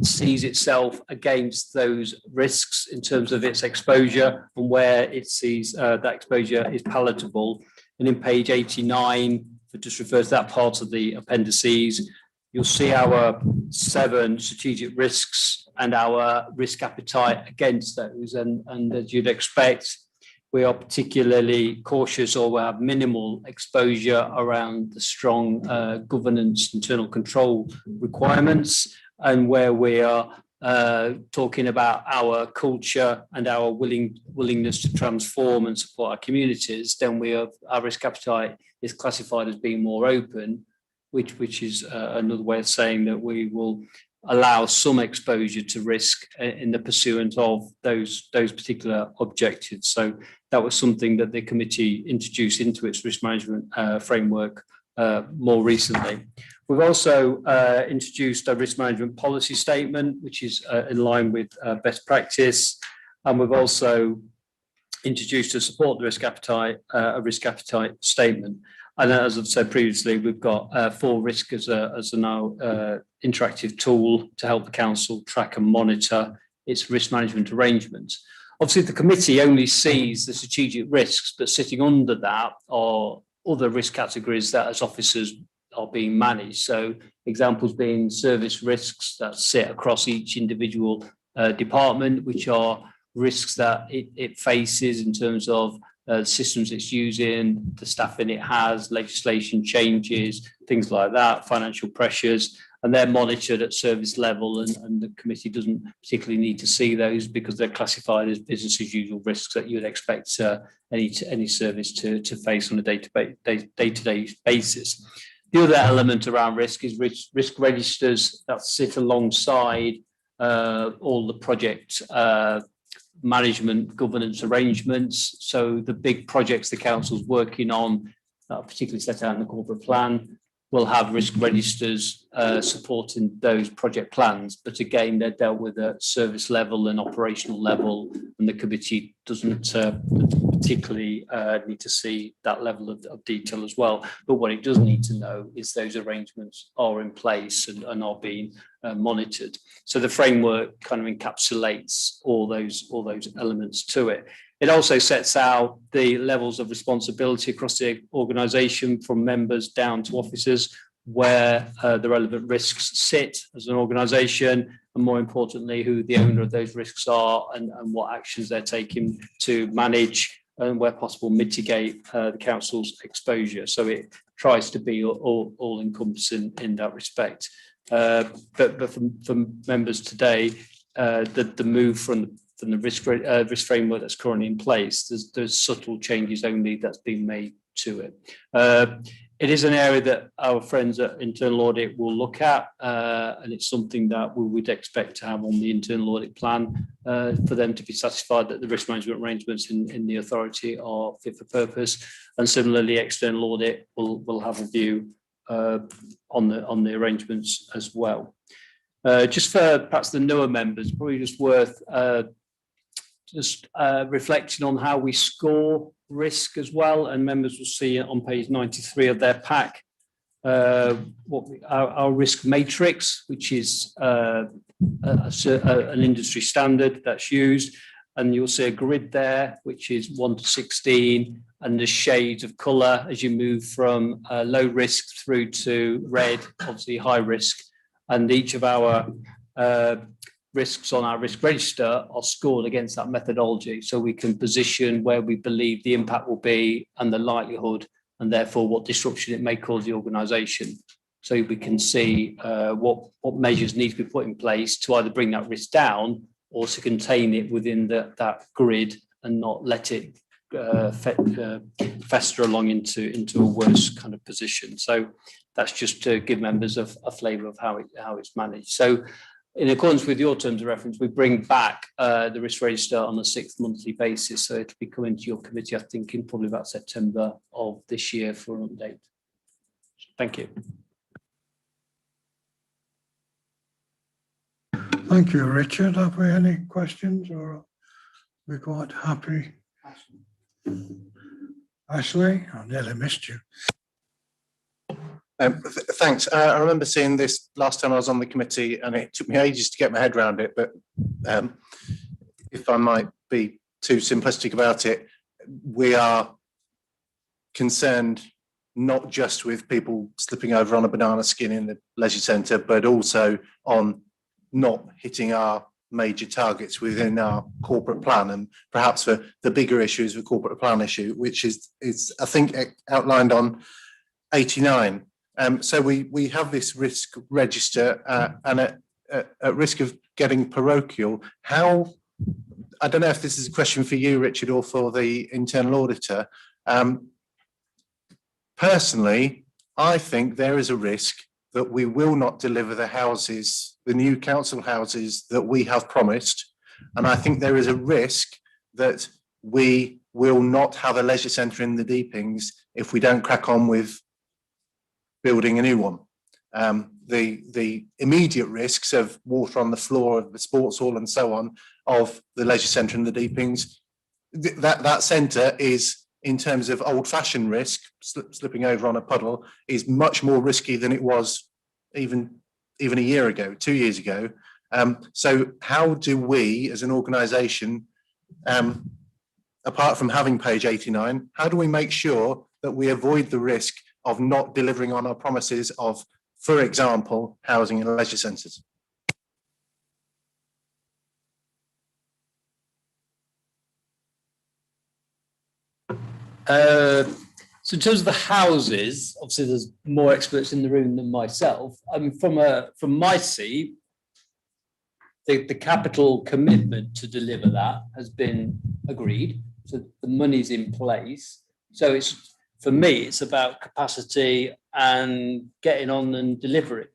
sees itself against those risks in terms of its exposure and where it sees that exposure is palatable. And in page 89, it just refers to that part of the appendices, you'll see our 7 strategic risks and our risk appetite against those. And as you'd expect, we are particularly cautious, or we have minimal exposure around the strong governance, internal control requirements, and where we are talking about our culture and our willingness to transform and support our communities, then our risk appetite is classified as being more open, which is another way of saying that we will allow some exposure to risk in the pursuit of those particular objectives. So that was something that the committee introduced into its risk management framework more recently. We've also introduced a risk management policy statement, which is in line with best practice. And we've also introduced, to support the risk appetite, a risk appetite statement. And as I've said previously, we've got 4 risk as a now interactive tool to help the council track and monitor its risk management arrangements. Obviously, the committee only sees the strategic risks, but sitting under that are other risk categories that as officers are being managed. So examples being service risks that sit across each individual department, which are risks that it faces in terms of systems it's using, the staffing it has, legislation changes, things like that, financial pressures, and they're monitored at service level, and the committee doesn't particularly need to see those because they're classified as business as usual risks that you would expect any service to face on a day-to-day basis. The other element around risk is risk registers that sit alongside all the project management governance arrangements. So the big projects the council's working on, particularly set out in the corporate plan, will have risk registers supporting those project plans. But again, they're dealt with at service level and operational level, and the committee doesn't particularly need to see that level of detail as well. But what it does need to know is those arrangements are in place and are being monitored. So the framework kind of encapsulates all those elements to it. It also sets out the levels of responsibility across the organisation, from members down to officers, where the relevant risks sit as an organisation, and more importantly, who the owner of those risks are, and what actions they're taking to manage and, where possible, mitigate the council's exposure. So it tries to be all encompassing in that respect. But for members today, the move from the risk framework that's currently in place, there's subtle changes only that's been made to it. It is an area that our friends at Internal Audit will look at, and it's something that we would expect to have on the internal audit plan for them to be satisfied that the risk management arrangements in the authority are fit for purpose. And similarly, external audit will have a view on the arrangements as well. Just for perhaps the newer members, probably just worth reflecting on how we score risk as well, and members will see on page 93 of their pack our risk matrix, which is an industry standard that's used, and you'll see a grid there which is 1 to 16, and the shades of colour as you move from low risk through to red, obviously high risk, and each of our risks on our risk register are scored against that methodology, so we can position where we believe the impact will be and the likelihood, and therefore what disruption it may cause the organisation. So we can see what measures need to be put in place to either bring that risk down or to contain it within that grid and not let it fester along into a worse kind of position. So that's just to give members a flavour of how it's managed. So in accordance with your terms of reference, we bring back the risk register on a 6th monthly basis. So it'll be coming to your committee, I think, in probably about September of this year for an update. Thank you. Thank you, Richard. Have we any questions, or are we quite happy? Ashley, I nearly missed you. Thanks. I remember seeing this last time I was on the committee, and it took me ages to get my head around it. But if I might be too simplistic about it, we are concerned not just with people slipping over on a banana skin in the leisure centre, but also on not hitting our major targets within our corporate plan. And perhaps for the bigger issue is the corporate plan issue, which is I think outlined on 89. So we have this risk register, and at risk of getting parochial, how, I don't know if this is a question for you, Richard, or for the internal auditor. Personally, I think there is a risk that we will not deliver the houses, the new council houses that we have promised. And I think there is a risk that we will not have a leisure centre in the Deepings if we don't crack on with building a new one. The immediate risks of water on the floor of the sports hall and so on of the leisure centre in the Deepings, that centre is, in terms of old-fashioned risk, slipping over on a puddle, is much more risky than it was even a year ago, 2 years ago. So how do we as an organisation, apart from having page 89, how do we make sure that we avoid the risk of not delivering on our promises of, for example, housing and leisure centres? So in terms of the houses, obviously there's more experts in the room than myself. I mean, from my seat, the capital commitment to deliver that has been agreed. So the money's in place. So it's, for me, it's about capacity and getting on and delivering.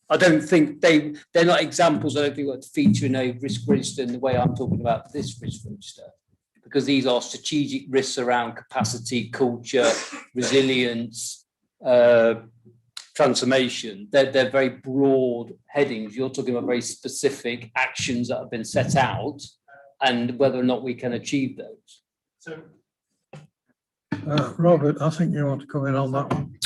I don't think they're not examples. I don't think what feature in a risk register in the way I'm talking about this risk register, because these are strategic risks around capacity, culture, resilience, transformation, they're very broad headings. You're talking about very specific actions that have been set out and whether or not we can achieve those. So, Robert, I think you want to come in on that one.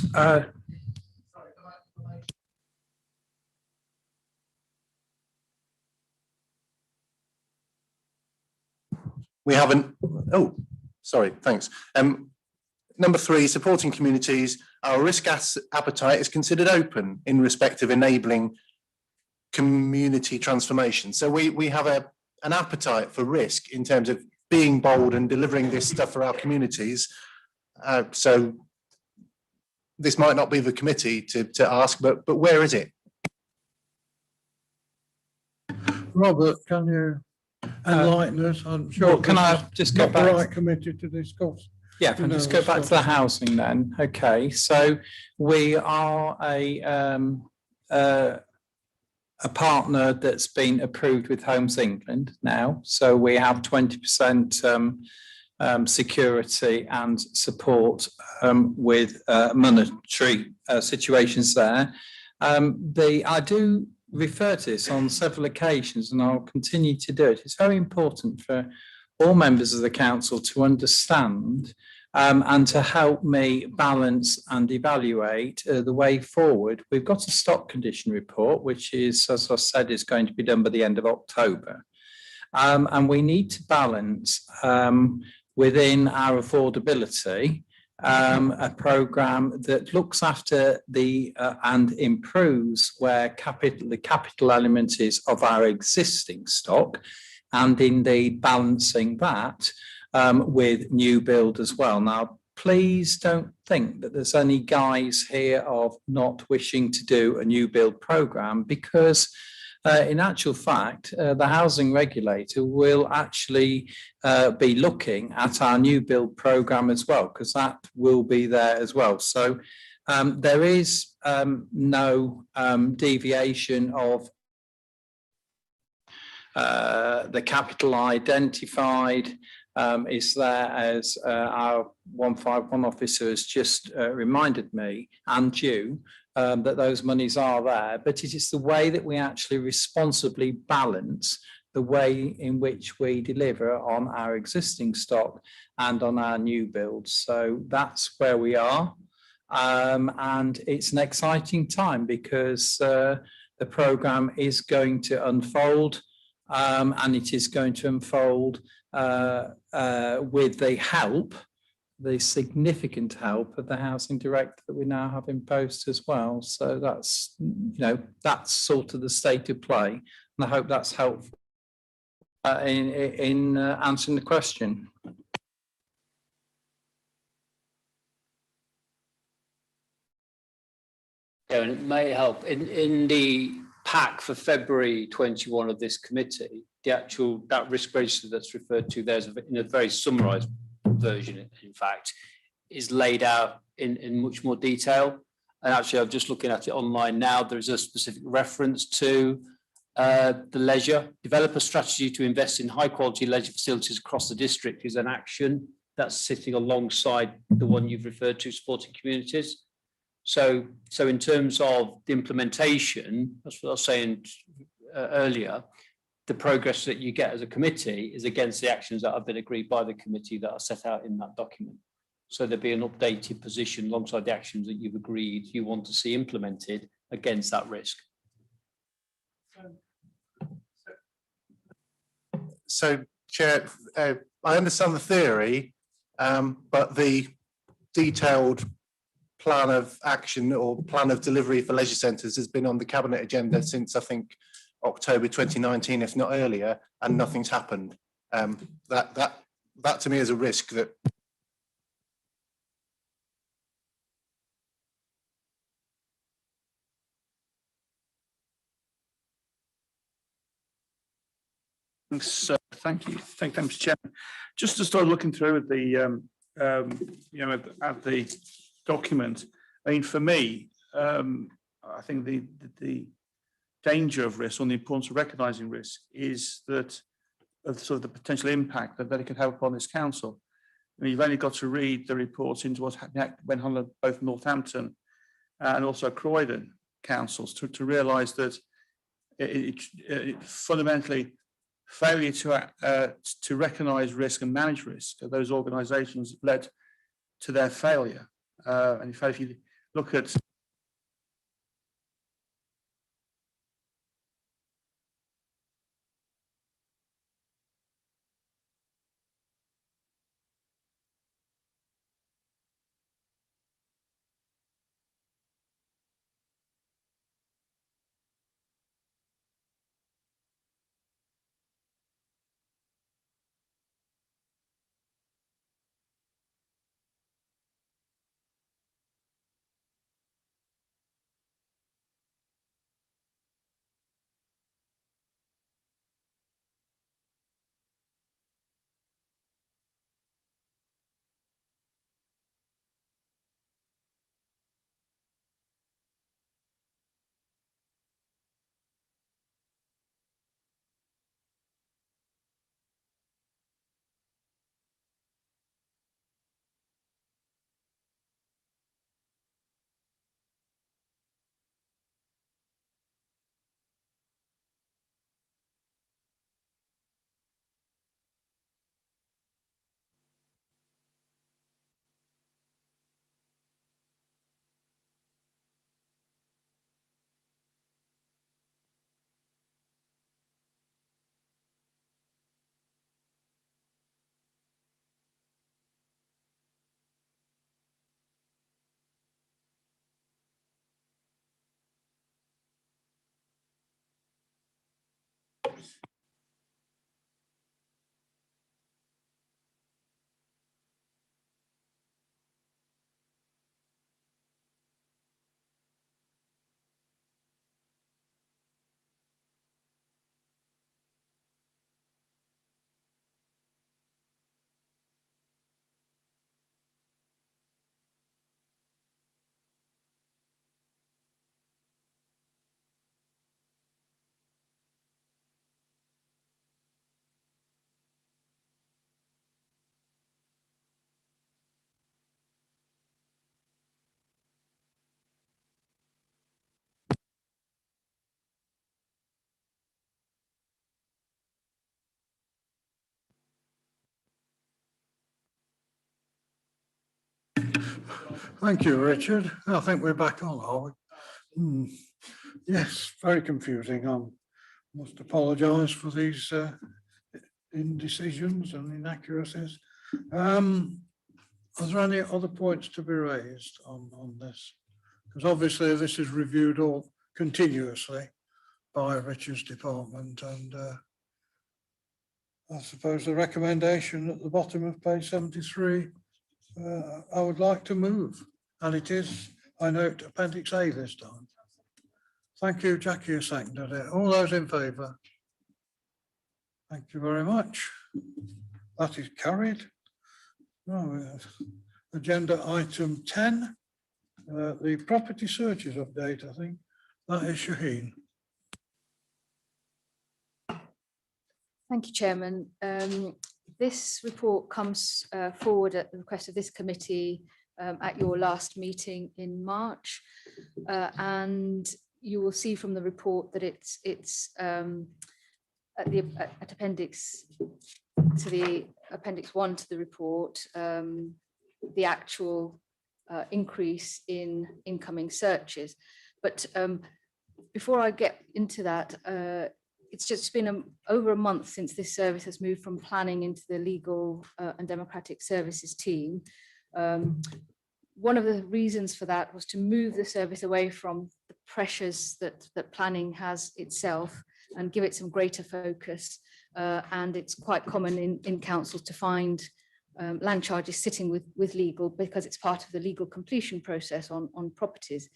We haven't, oh, sorry, thanks. Number 3, supporting communities. Our risk appetite is considered open in respect of enabling community transformation. So we have an appetite for risk in terms of being bold and delivering this stuff for our communities. So this might not be the committee to ask, but where is it? Robert, can you enlighten us on? Sure, can I just go not back? the right committee to discuss. Yeah, if I just go back to the housing then. Okay, so we are a partner that's been approved with Homes England now. So we have 20% security and support with monetary situations there. I do refer to this on several occasions and I'll continue to do it. It's very important for all members of the council to understand and to help me balance and evaluate the way forward. We've got a stock condition report, which is, as I said, is going to be done by the end of October. And we need to balance within our affordability a programme that looks after the and improves where the capital element is of our existing stock, and indeed balancing that with new build as well. Now, please don't think that there's any guise here of not wishing to do a new build programme, because in actual fact, the housing regulator will actually be looking at our new build programme as well, because that will be there as well. So there is no deviation of the capital identified is there, as our 151 officer has just reminded me and you that those monies are there, but it is the way that we actually responsibly balance the way in which we deliver on our existing stock and on our new builds. So that's where we are. And it's an exciting time because the programme is going to unfold and it is going to unfold with the significant help of the housing director that we now have in post as well. So that's, that's sort of the state of play. And I hope that's helpful in answering the question. Yeah, and it may help in the pack for February 21 of this committee, that risk register that's referred to there in a very summarised version, in fact, is laid out in much more detail. And actually, I'm just looking at it online now. There's a specific reference to the leisure. Develop a strategy to invest in high quality leisure facilities across the district is an action that's sitting alongside the one you've referred to, supporting communities. So in terms of the implementation, that's what I was saying earlier, the progress that you get as a committee is against the actions that have been agreed by the committee that are set out in that document. So there'll be an updated position alongside the actions that you've agreed you want to see implemented against that risk. So, Chair, I understand the theory, but the detailed plan of action or plan of delivery for leisure centres has been on the cabinet agenda since, I think, October 2019, if not earlier, and nothing's happened. That to me is a risk that. Thanks, thank you, Mr. Chairman. Just to start looking through at the, at the document. I mean, for me, I think the danger of risk, or the importance of recognising risk, is that of sort of the potential impact that it could have upon this council. I mean, you've only got to read the reports into what went on both Northampton and also Croydon councils to realise that fundamentally failure to recognise risk and manage risk of those organisations led to their failure. And in fact, if you look at Thank you, Richard. I think we're back on, are we? Yes, very confusing. I must apologise for these indecisions and inaccuracies. Are there any other points to be raised on this? Because obviously this is reviewed all continuously by Richard's department, and I suppose the recommendation at the bottom of page 73, I would like to move, and it is, I note, Appendix A this time. Thank you, Jackie, you seconded it. All those in favour? Thank you very much. That is carried. Now, agenda item 10, the property searches update, I think. That is Shaheen. Thank you, Chairman. This report comes forward at the request of this committee at your last meeting in March, and you will see from the report that it's at appendix to the appendix 1 to the report, the actual increase in incoming searches. But before I get into that, it's just been over a month since this service has moved from planning into the legal and democratic services team. One of the reasons for that was to move the service away from the pressures that planning has itself and give it some greater focus. And it's quite common in councils to find land charges sitting with legal because it's part of the legal completion process on properties.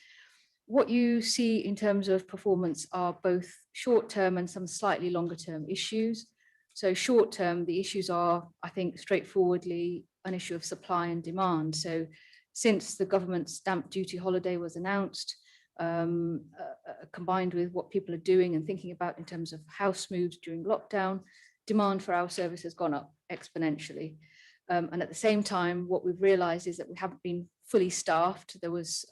What you see in terms of performance are both short-term and some slightly longer-term issues. So short-term, the issues are, I think, straightforwardly an issue of supply and demand. So since the government stamp duty holiday was announced, combined with what people are doing and thinking about in terms of house moves during lockdown, demand for our service has gone up exponentially. And at the same time, what we've realized is that we haven't been fully staffed. There was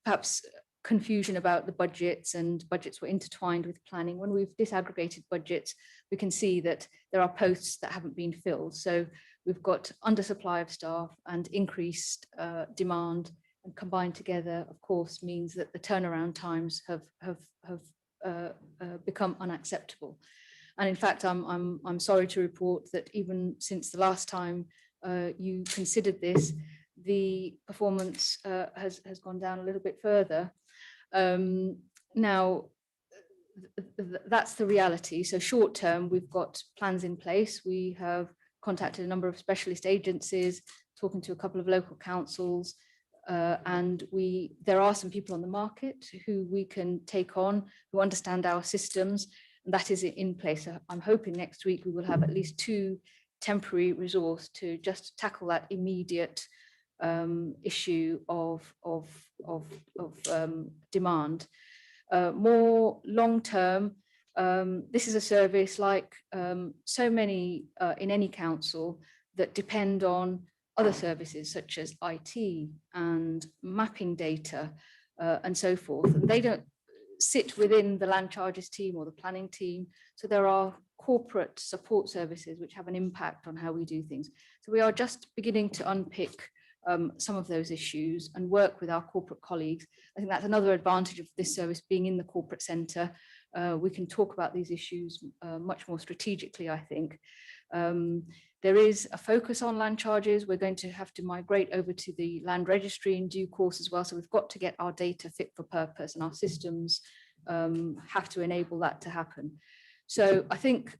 perhaps confusion about the budgets, and budgets were intertwined with planning. When we've disaggregated budgets, we can see that there are posts that haven't been filled. So we've got undersupply of staff and increased demand, and combined together, of course, means that the turnaround times have become unacceptable. And in fact, I'm sorry to report that even since the last time you considered this, the performance has gone down a little bit further. Now, that's the reality. So short term, we've got plans in place. We have contacted a number of specialist agencies, talking to a couple of local councils, and there are some people on the market who we can take on, who understand our systems, and that is in place. I'm hoping next week we will have at least 2 temporary resource to just tackle that immediate issue of demand. More long term, this is a service like so many in any council that depend on other services such as IT and mapping data and so forth. And they don't sit within the land charges team or the planning team. So there are corporate support services which have an impact on how we do things. So we are just beginning to unpick some of those issues and work with our corporate colleagues. I think that's another advantage of this service being in the corporate centre. We can talk about these issues much more strategically, I think. There is a focus on land charges. We're going to have to migrate over to the land registry in due course as well. So we've got to get our data fit for purpose, and our systems have to enable that to happen. So I think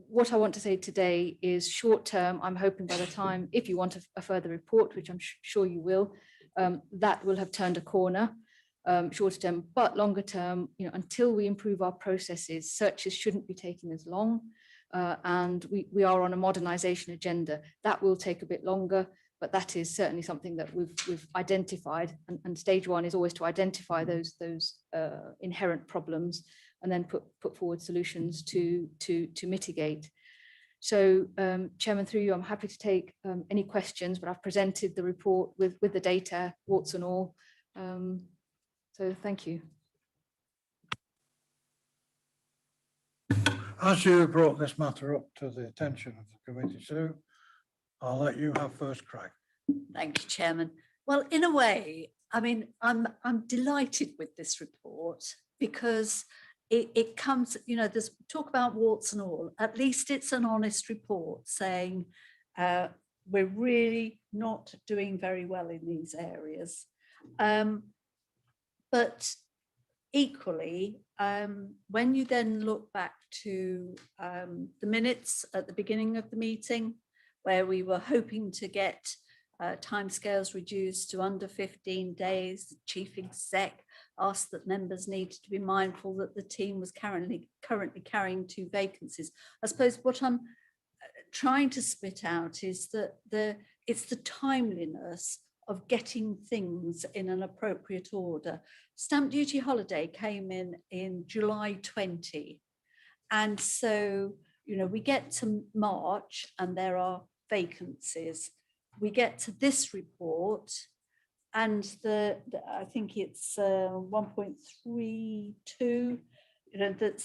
what I want to say today is short term, I'm hoping by the time, if you want a further report, which I'm sure you will, that will have turned a corner. Shorter term, but longer term, until we improve our processes, searches shouldn't be taking as long. And we are on a modernisation agenda. That will take a bit longer, but that is certainly something that we've identified. And stage 1 is always to identify those inherent problems and then put forward solutions to mitigate. So, Chairman, through you, I'm happy to take any questions, but I've presented the report with the data, warts and all. So thank you. As you brought this matter up to the attention of the committee, Sue, I'll let you have first crack. Thank you, Chairman. Well, in a way, I mean, I'm delighted with this report because it comes, there's talk about warts and all. At least it's an honest report saying we're really not doing very well in these areas. But equally, when you then look back to the minutes at the beginning of the meeting, where we were hoping to get timescales reduced to under 15 days, the Chief Exec asked that members needed to be mindful that the team was currently carrying 2 vacancies. I suppose what I'm trying to spit out is that it's the timeliness of getting things in an appropriate order. Stamp duty holiday came in July 20. And so, we get to March and there are vacancies. We get to this report and I think it's 1.32, that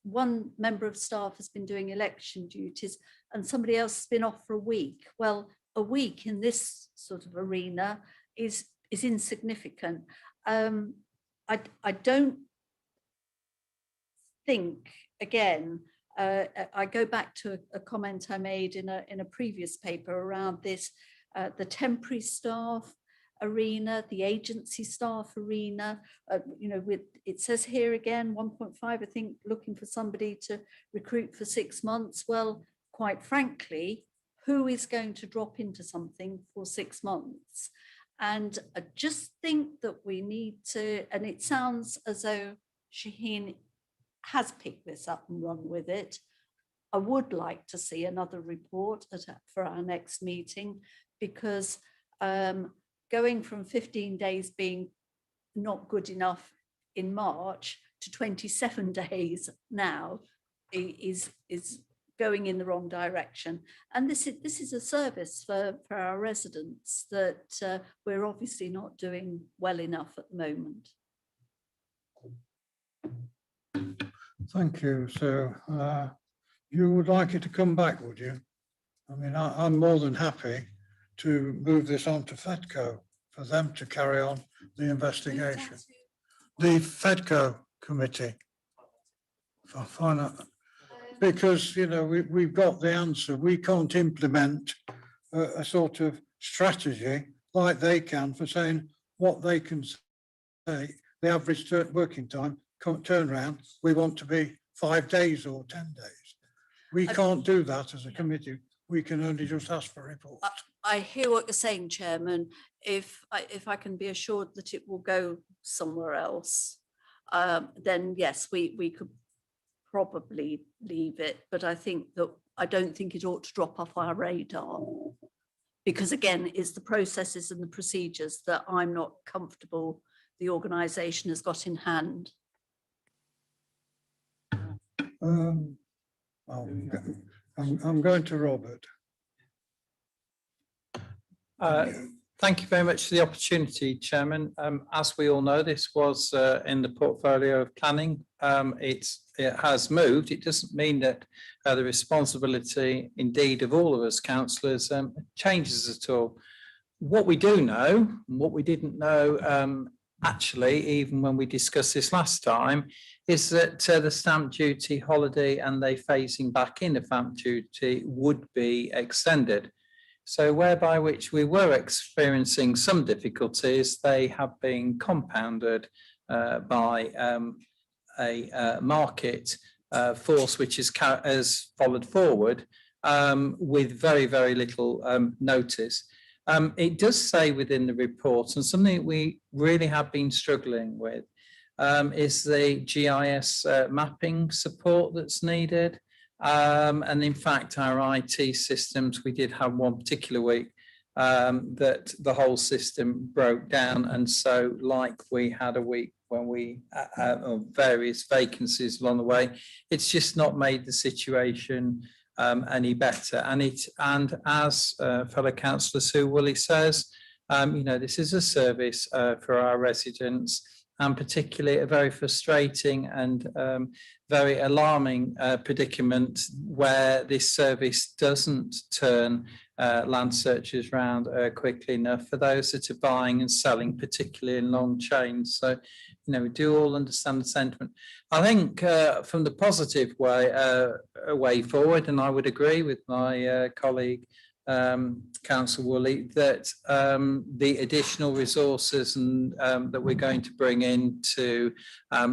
one member of staff has been doing election duties and somebody else has been off for a week. Well, a week in this sort of arena is insignificant. I don't think, again, I go back to a comment I made in a previous paper around this, the temporary staff arena, the agency staff arena. It says here again, 1.5, I think, looking for somebody to recruit for 6 months. Well, quite frankly, who is going to drop into something for 6 months? And I just think that we need to, and it sounds as though Shaheen has picked this up and run with it. I would like to see another report for our next meeting, because going from 15 days being not good enough in March to 27 days now is going in the wrong direction. And this is a service for our residents that we're obviously not doing well enough at the moment. Thank you. So you would like it to come back, would you? I mean, I'm more than happy to move this on to FEDCO for them to carry on the investigation. The FEDCO committee for finance, because, you know, we've got the answer. We can't implement a sort of strategy like they can for saying what they can say, the average working time, turnaround, we want to be 5 days or 10 days. We can't do that as a committee. We can only just ask for reports. I hear what you're saying, Chairman. If I can be assured that it will go somewhere else, then yes, we could probably leave it. But I don't think it ought to drop off our radar, because again, it's the processes and the procedures that I'm not comfortable the organisation has got in hand. I'm going to Robert. Thank you very much for the opportunity, Chairman. As we all know, this was in the portfolio of planning. It has moved. It doesn't mean that the responsibility, indeed, of all of us councillors changes at all. What we do know, and what we didn't know, actually, even when we discussed this last time, is that the stamp duty holiday and the phasing back in of stamp duty would be extended. So whereby which we were experiencing some difficulties, they have been compounded by a market force which has followed forward with very, very little notice. It does say within the report, and something we really have been struggling with, is the GIS mapping support that's needed. And in fact, our IT systems, we did have one particular week that the whole system broke down. And so like we had a week when we had various vacancies along the way, it's just not made the situation any better. And as fellow councillor Sue Woolley says, you know, this is a service for our residents, and particularly a very frustrating and very alarming predicament where this service doesn't turn land searches round quickly enough for those that are buying and selling, particularly in long chains. So, you know, we do all understand the sentiment. I think from the positive way forward, and I would agree with my colleague, Councillor Woolley, that the additional resources and that we're going to bring in to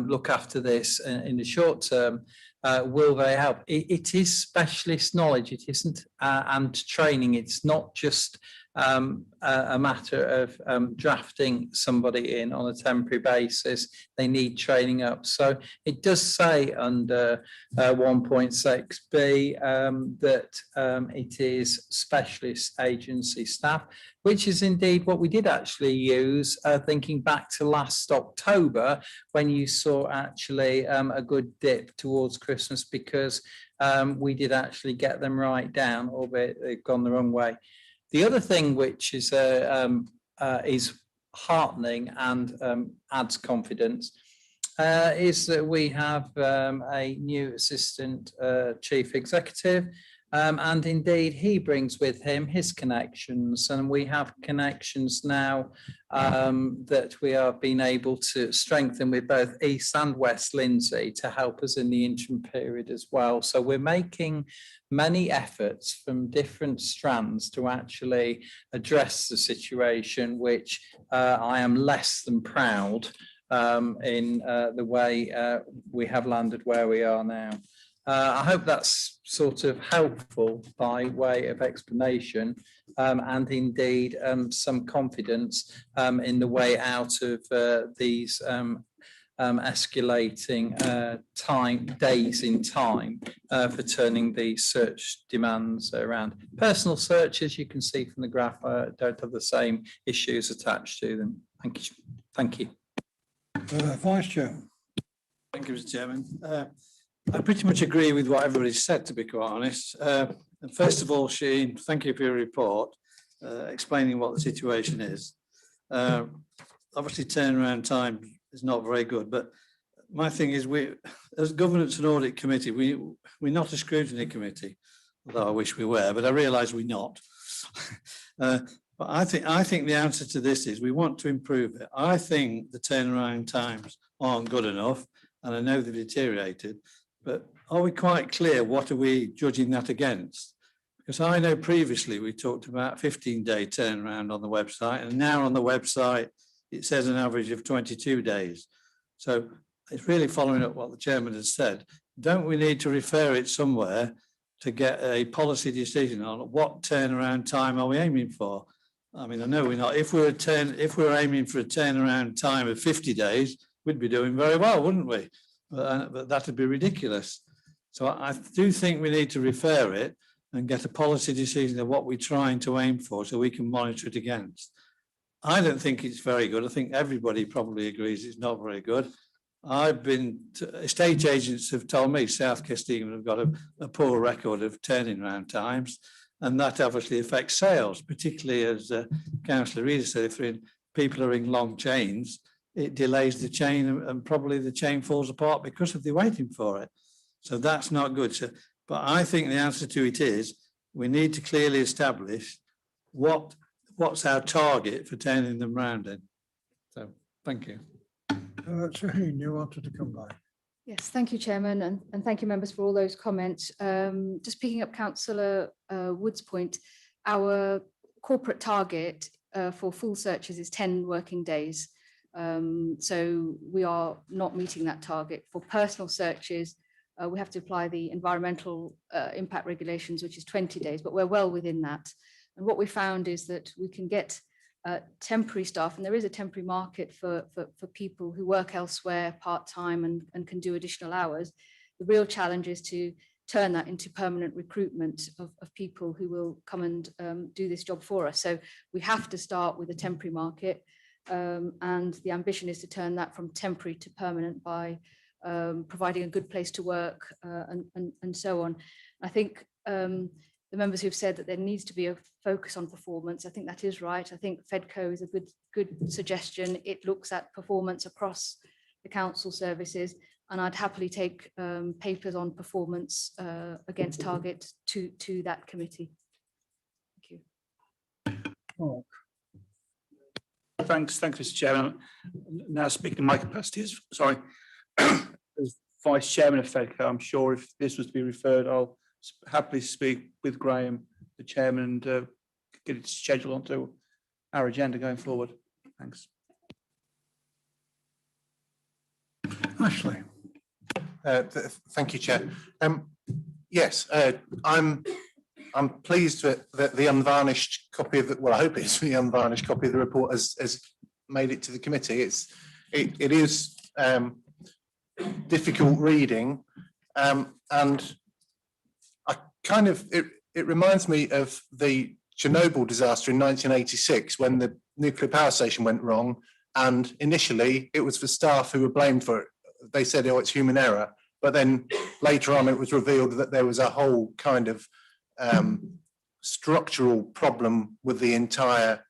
look after this in the short term will very help. It is specialist knowledge, it isn't, and training. It's not just a matter of drafting somebody in on a temporary basis. They need training up. So it does say under 1.6b that it is specialist agency staff, which is indeed what we did actually use, thinking back to last October, when you saw actually a good dip towards Christmas, because we did actually get them right down, albeit they've gone the wrong way. The other thing which is heartening and adds confidence is that we have a new assistant chief executive, and indeed he brings with him his connections, and we have connections now that we have been able to strengthen with both East and West Lindsey to help us in the interim period as well. So we're making many efforts from different strands to actually address the situation, which I am less than proud in the way we have landed where we are now. I hope that's sort of helpful by way of explanation, and indeed some confidence in the way out of these escalating days in time for turning the search demands around. Personal search, as you can see from the graph, don't have the same issues attached to them. Thank you. Thank you. Vice Chair. Thank you, Mr. Chairman. I pretty much agree with what everybody's said, to be quite honest. And first of all, Sheen, thank you for your report, explaining what the situation is. Obviously, turnaround time is not very good, but my thing is, we, as Governance and Audit Committee, we're not a scrutiny committee, although I wish we were, but I realise we're not. But I think the answer to this is we want to improve it. I think the turnaround times aren't good enough, and I know they've deteriorated, but are we quite clear what are we judging that against? Because I know previously we talked about 15-day turnaround on the website, and now on the website it says an average of 22 days. So it's really following up what the chairman has said. Don't we need to refer it somewhere to get a policy decision on what turnaround time are we aiming for? I mean, I know we're not. If we're aiming for a turnaround time of 50 days, we'd be doing very well, wouldn't we? But that'd be ridiculous. So I do think we need to refer it and get a policy decision of what we're trying to aim for, so we can monitor it against. I don't think it's very good. I think everybody probably agrees it's not very good. Estate agents have told me South Kesteven have got a poor record of turning around times, and that obviously affects sales, particularly as Councillor Reid said, if people are in long chains, it delays the chain and probably the chain falls apart because of the waiting for it. So that's not good. So, but I think the answer to it is we need to clearly establish what's our target for turning them round in. So thank you. Shaheen, you wanted to come back. Yes, thank you, Chairman, and thank you, members, for all those comments. Just picking up Councillor Wood's point, our corporate target for full searches is 10 working days. So we are not meeting that target. For personal searches, we have to apply the environmental impact regulations, which is 20 days, but we're well within that. And what we found is that we can get temporary staff, and there is a temporary market for people who work elsewhere part-time and can do additional hours. The real challenge is to turn that into permanent recruitment of people who will come and do this job for us. So we have to start with a temporary market, and the ambition is to turn that from temporary to permanent by providing a good place to work and so on. I think the members who've said that there needs to be a focus on performance, I think that is right. I think FEDCO is a good suggestion. It looks at performance across the council services, and I'd happily take papers on performance against target to that committee. Thank you. Oh. Thanks, Mr. Chairman. Now speaking in my capacity as Vice Chairman of FEDCO, I'm sure if this was to be referred, I'll happily speak with Graham, the Chairman, and get it scheduled onto our agenda going forward. Thanks. Ashley. Thank you, Chair. Yes, I'm pleased that the unvarnished copy of the, well, I hope it's the unvarnished copy of the report has made it to the committee. It is difficult reading, and I kind of it reminds me of the Chernobyl disaster in 1986 when the nuclear power station went wrong, and initially it was the staff who were blamed for it. They said, "Oh, it's human error," but then later on it was revealed that there was a whole kind of structural problem with the entire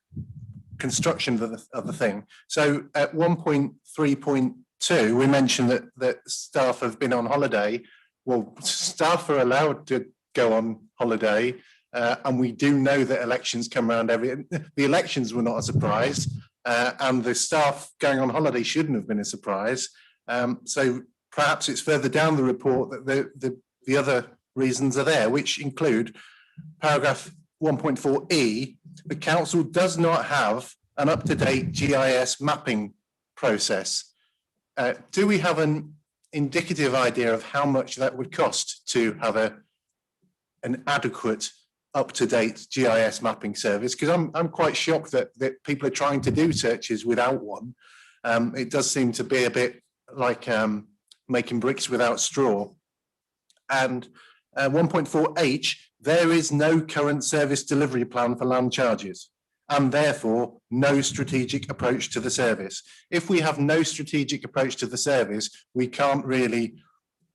construction of the thing. So at 1.3.2, we mentioned that staff have been on holiday. Well, staff are allowed to go on holiday, and we do know that elections come around the elections were not a surprise, and the staff going on holiday shouldn't have been a surprise. So perhaps it's further down the report that the other reasons are there, which include paragraph 1.4e, the council does not have an up-to-date GIS mapping process. Do we have an indicative idea of how much that would cost to have an adequate up-to-date GIS mapping service? Because I'm quite shocked that people are trying to do searches without one. It does seem to be a bit like making bricks without straw. And 1.4h, there is no current service delivery plan for land charges, and therefore no strategic approach to the service. If we have no strategic approach to the service, we can't really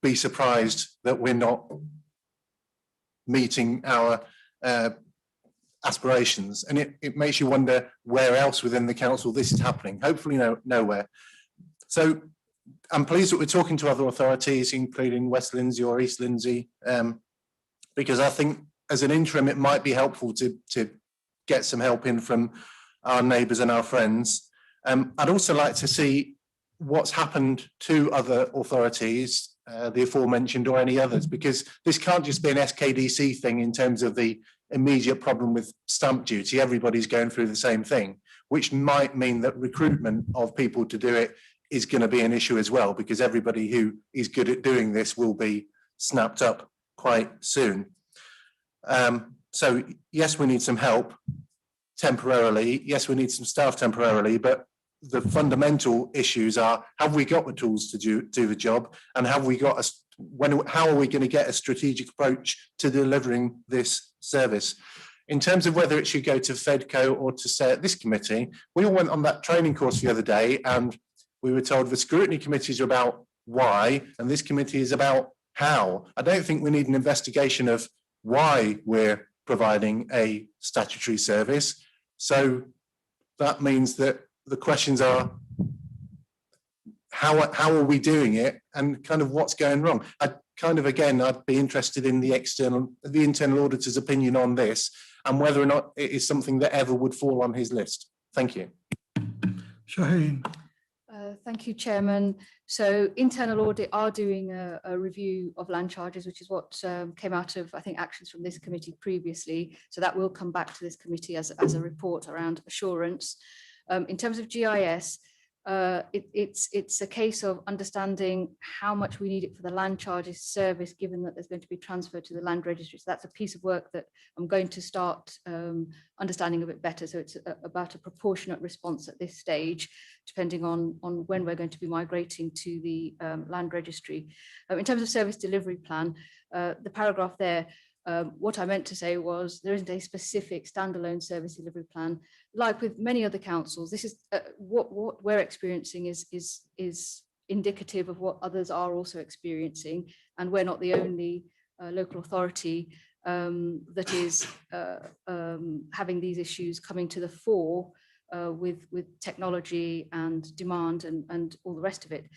be surprised that we're not meeting our aspirations. And it makes you wonder where else within the council this is happening. Hopefully nowhere. So I'm pleased that we're talking to other authorities, including West Lindsey or East Lindsey, because I think as an interim, it might be helpful to get some help in from our neighbours and our friends. I'd also like to see what's happened to other authorities, the aforementioned or any others, because this can't just be an SKDC thing in terms of the immediate problem with stamp duty. Everybody's going through the same thing, which might mean that recruitment of people to do it is going to be an issue as well, because everybody who is good at doing this will be snapped up quite soon. So yes, we need some help temporarily. Yes, we need some staff temporarily, but the fundamental issues are, have we got the tools to do the job, and have we got how are we going to get a strategic approach to delivering this service? In terms of whether it should go to FEDCO or to say at this committee, we all went on that training course the other day and we were told the scrutiny committees are about why and this committee is about how. I don't think we need an investigation of why we're providing a statutory service. So that means that the questions are, how are we doing it, and kind of what's going wrong? I'd be interested in the internal auditor's opinion on this and whether or not it is something that ever would fall on his list. Thank you. Shaheen. Thank you, Chairman. So internal audit are doing a review of land charges, which is what came out of, I think, actions from this committee previously. So that will come back to this committee as a report around assurance. In terms of GIS, it's a case of understanding how much we need it for the land charges service, given that there's going to be transfer to the land registry. So that's a piece of work that I'm going to start understanding a bit better. So it's about a proportionate response at this stage, depending on when we're going to be migrating to the land registry. In terms of service delivery plan, the paragraph there, what I meant to say was there isn't a specific standalone service delivery plan. Like with many other councils, this is what we're experiencing is indicative of what others are also experiencing, and we're not the only local authority that is having these issues coming to the fore with technology and demand and all the rest of it.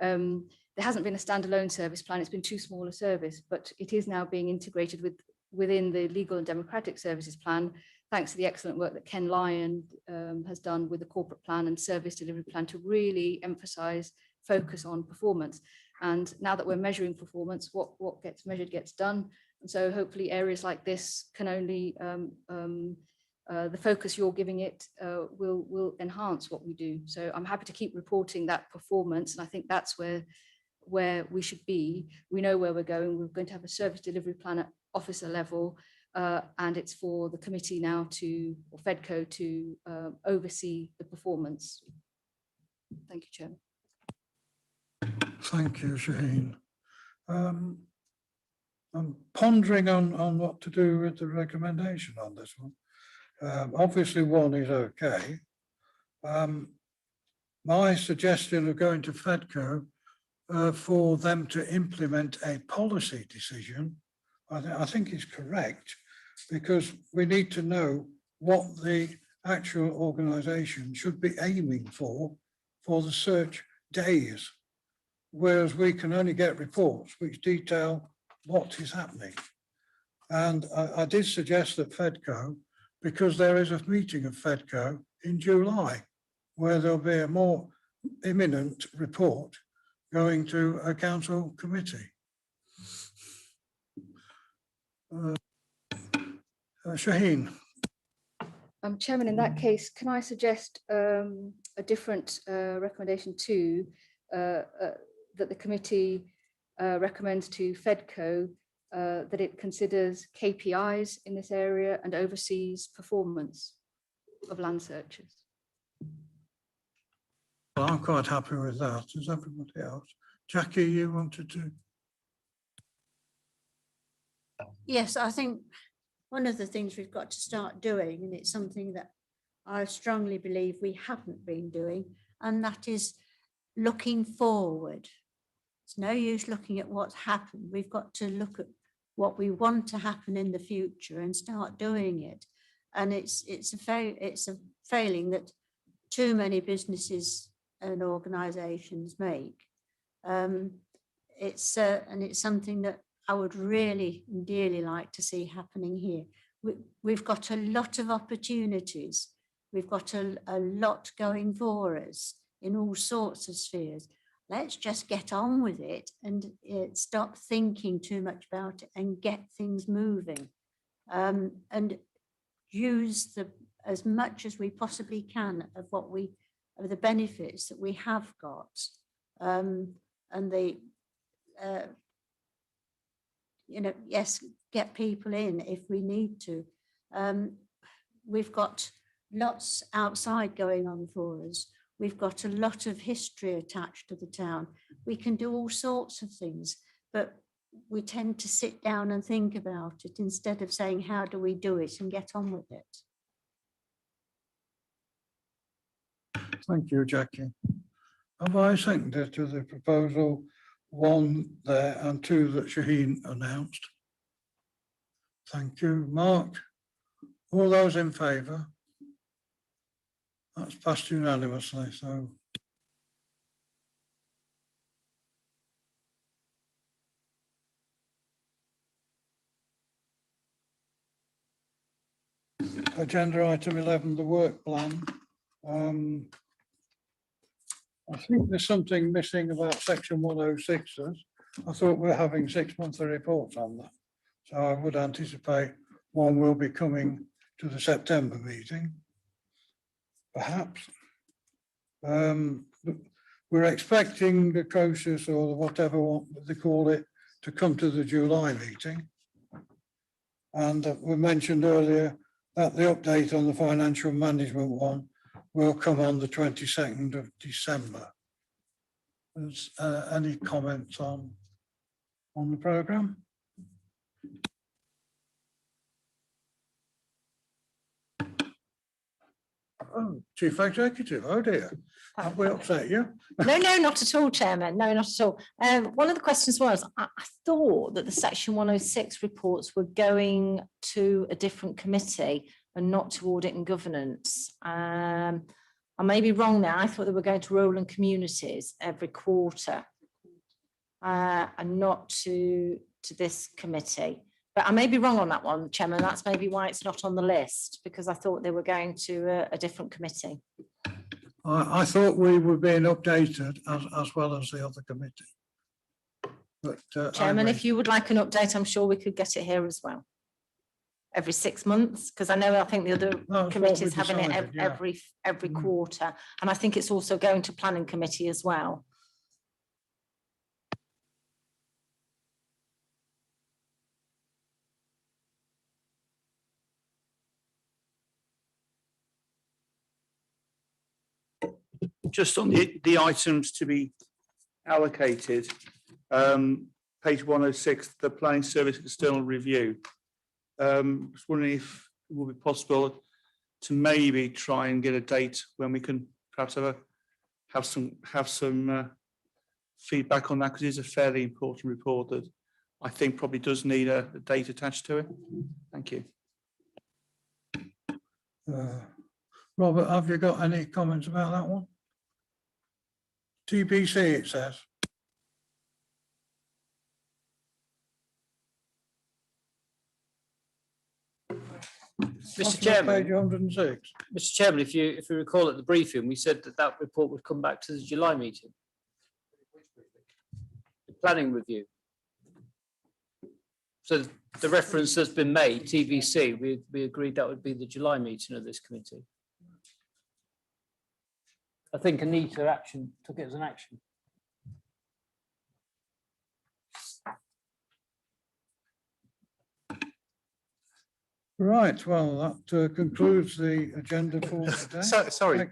There hasn't been a standalone service plan, it's been too small a service, but it is now being integrated within the legal and democratic services plan, thanks to the excellent work that Ken Lyon has done with the corporate plan and service delivery plan to really emphasize focus on performance. And now that we're measuring performance, what gets measured gets done. And so hopefully areas like this can only, the focus you're giving it will enhance what we do. So I'm happy to keep reporting that performance. And I think that's where we should be. We know where we're going. We're going to have a service delivery plan at officer level, and it's for the committee now or FEDCO to oversee the performance. Thank you, Chairman. Thank you, Shaheen. I'm pondering on what to do with the recommendation on this one. Obviously, one is okay. My suggestion of going to FEDCO for them to implement a policy decision, I think is correct, because we need to know what the actual organisation should be aiming for the search days, whereas we can only get reports which detail what is happening. And I did suggest that FEDCO, because there is a meeting of FEDCO in July, where there'll be a more imminent report going to a council committee. Shaheen. Chairman, in that case, can I suggest a different recommendation too, that the committee recommends to FEDCO that it considers KPIs in this area and oversees performance of land searches? Well, I'm quite happy with that. Is everybody else? Jackie, you wanted to? Yes, I think one of the things we've got to start doing, and it's something that I strongly believe we haven't been doing, and that is looking forward. It's no use looking at what's happened. We've got to look at what we want to happen in the future and start doing it. And it's a failing that too many businesses and organisations make. And it's something that I would really and dearly like to see happening here. We've got a lot of opportunities. We've got a lot going for us in all sorts of spheres. Let's just get on with it and stop thinking too much about it and get things moving, and use as much as we possibly can of the benefits that we have got, and yes, get people in if we need to. We've got lots outside going on for us. We've got a lot of history attached to the town. We can do all sorts of things, but we tend to sit down and think about it instead of saying, how do we do it, and get on with it. Thank you, Jackie. Have I seconded to the proposal 1 there and 2 that Shaheen announced? Thank you. Mark? All those in favour? That's passed unanimously, so. Agenda item 11, the work plan. I think there's something missing about section 106s. I thought we're having 6-monthly reports on that. So I would anticipate one will be coming to the September meeting, perhaps. We're expecting the COSUS or whatever they call it to come to the July meeting. And we mentioned earlier that the update on the financial management one will come on the 22nd of December. Is any comments on the programme? Oh, Chief Executive, oh dear, have we upset you? No, not at all, Chairman. No, not at all. One of the questions was, I thought that the Section 106 reports were going to a different committee and not to Audit and Governance. I may be wrong there. I thought they were going to Rural and Communities every quarter, and not to this committee. But I may be wrong on that one, Chairman. That's maybe why it's not on the list, because I thought they were going to a different committee. I thought we were being updated as well as the other committee. But, Chairman, if you would like an update, I'm sure we could get it here as well. Every 6 months, because I think the other committees having it every quarter, and I think it's also going to Planning Committee as well. Just on the items to be allocated, page 106, the planning service external review. Just wondering if it would be possible to maybe try and get a date when we can perhaps have some feedback on that, because it's a fairly important report that I think probably does need a date attached to it. Thank you. Robert, have you got any comments about that one? TBC, it says. Mr. Chairman, Page 106. Mr. Chairman, if you recall at the briefing, we said that report would come back to the July meeting. The planning review. So the reference has been made, TBC, we agreed that would be the July meeting of this committee. I think Anita took it as an action. Right, well, that concludes the agenda for today. Sorry,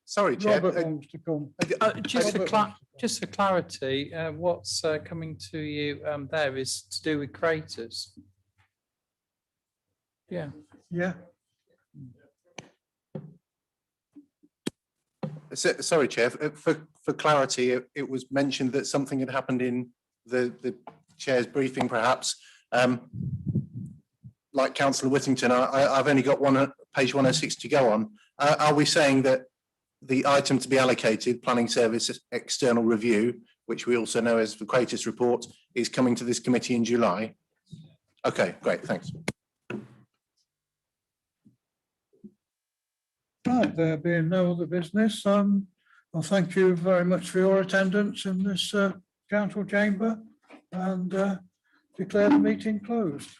sorry, Chair. Robert wants to come. Just for clarity, what's coming to you there is to do with creators. Yeah. Yeah. Sorry, Chair, for clarity, it was mentioned that something had happened in the Chair's briefing, perhaps. Like Councillor Whittington, I've only got page 106 to go on. Are we saying that the item to be allocated, planning service external review, which we also know as the Quatus report, is coming to this committee in July? Okay, great, thanks. Right, there being no other business, well, thank you very much for your attendance in this council chamber, and declare the meeting closed.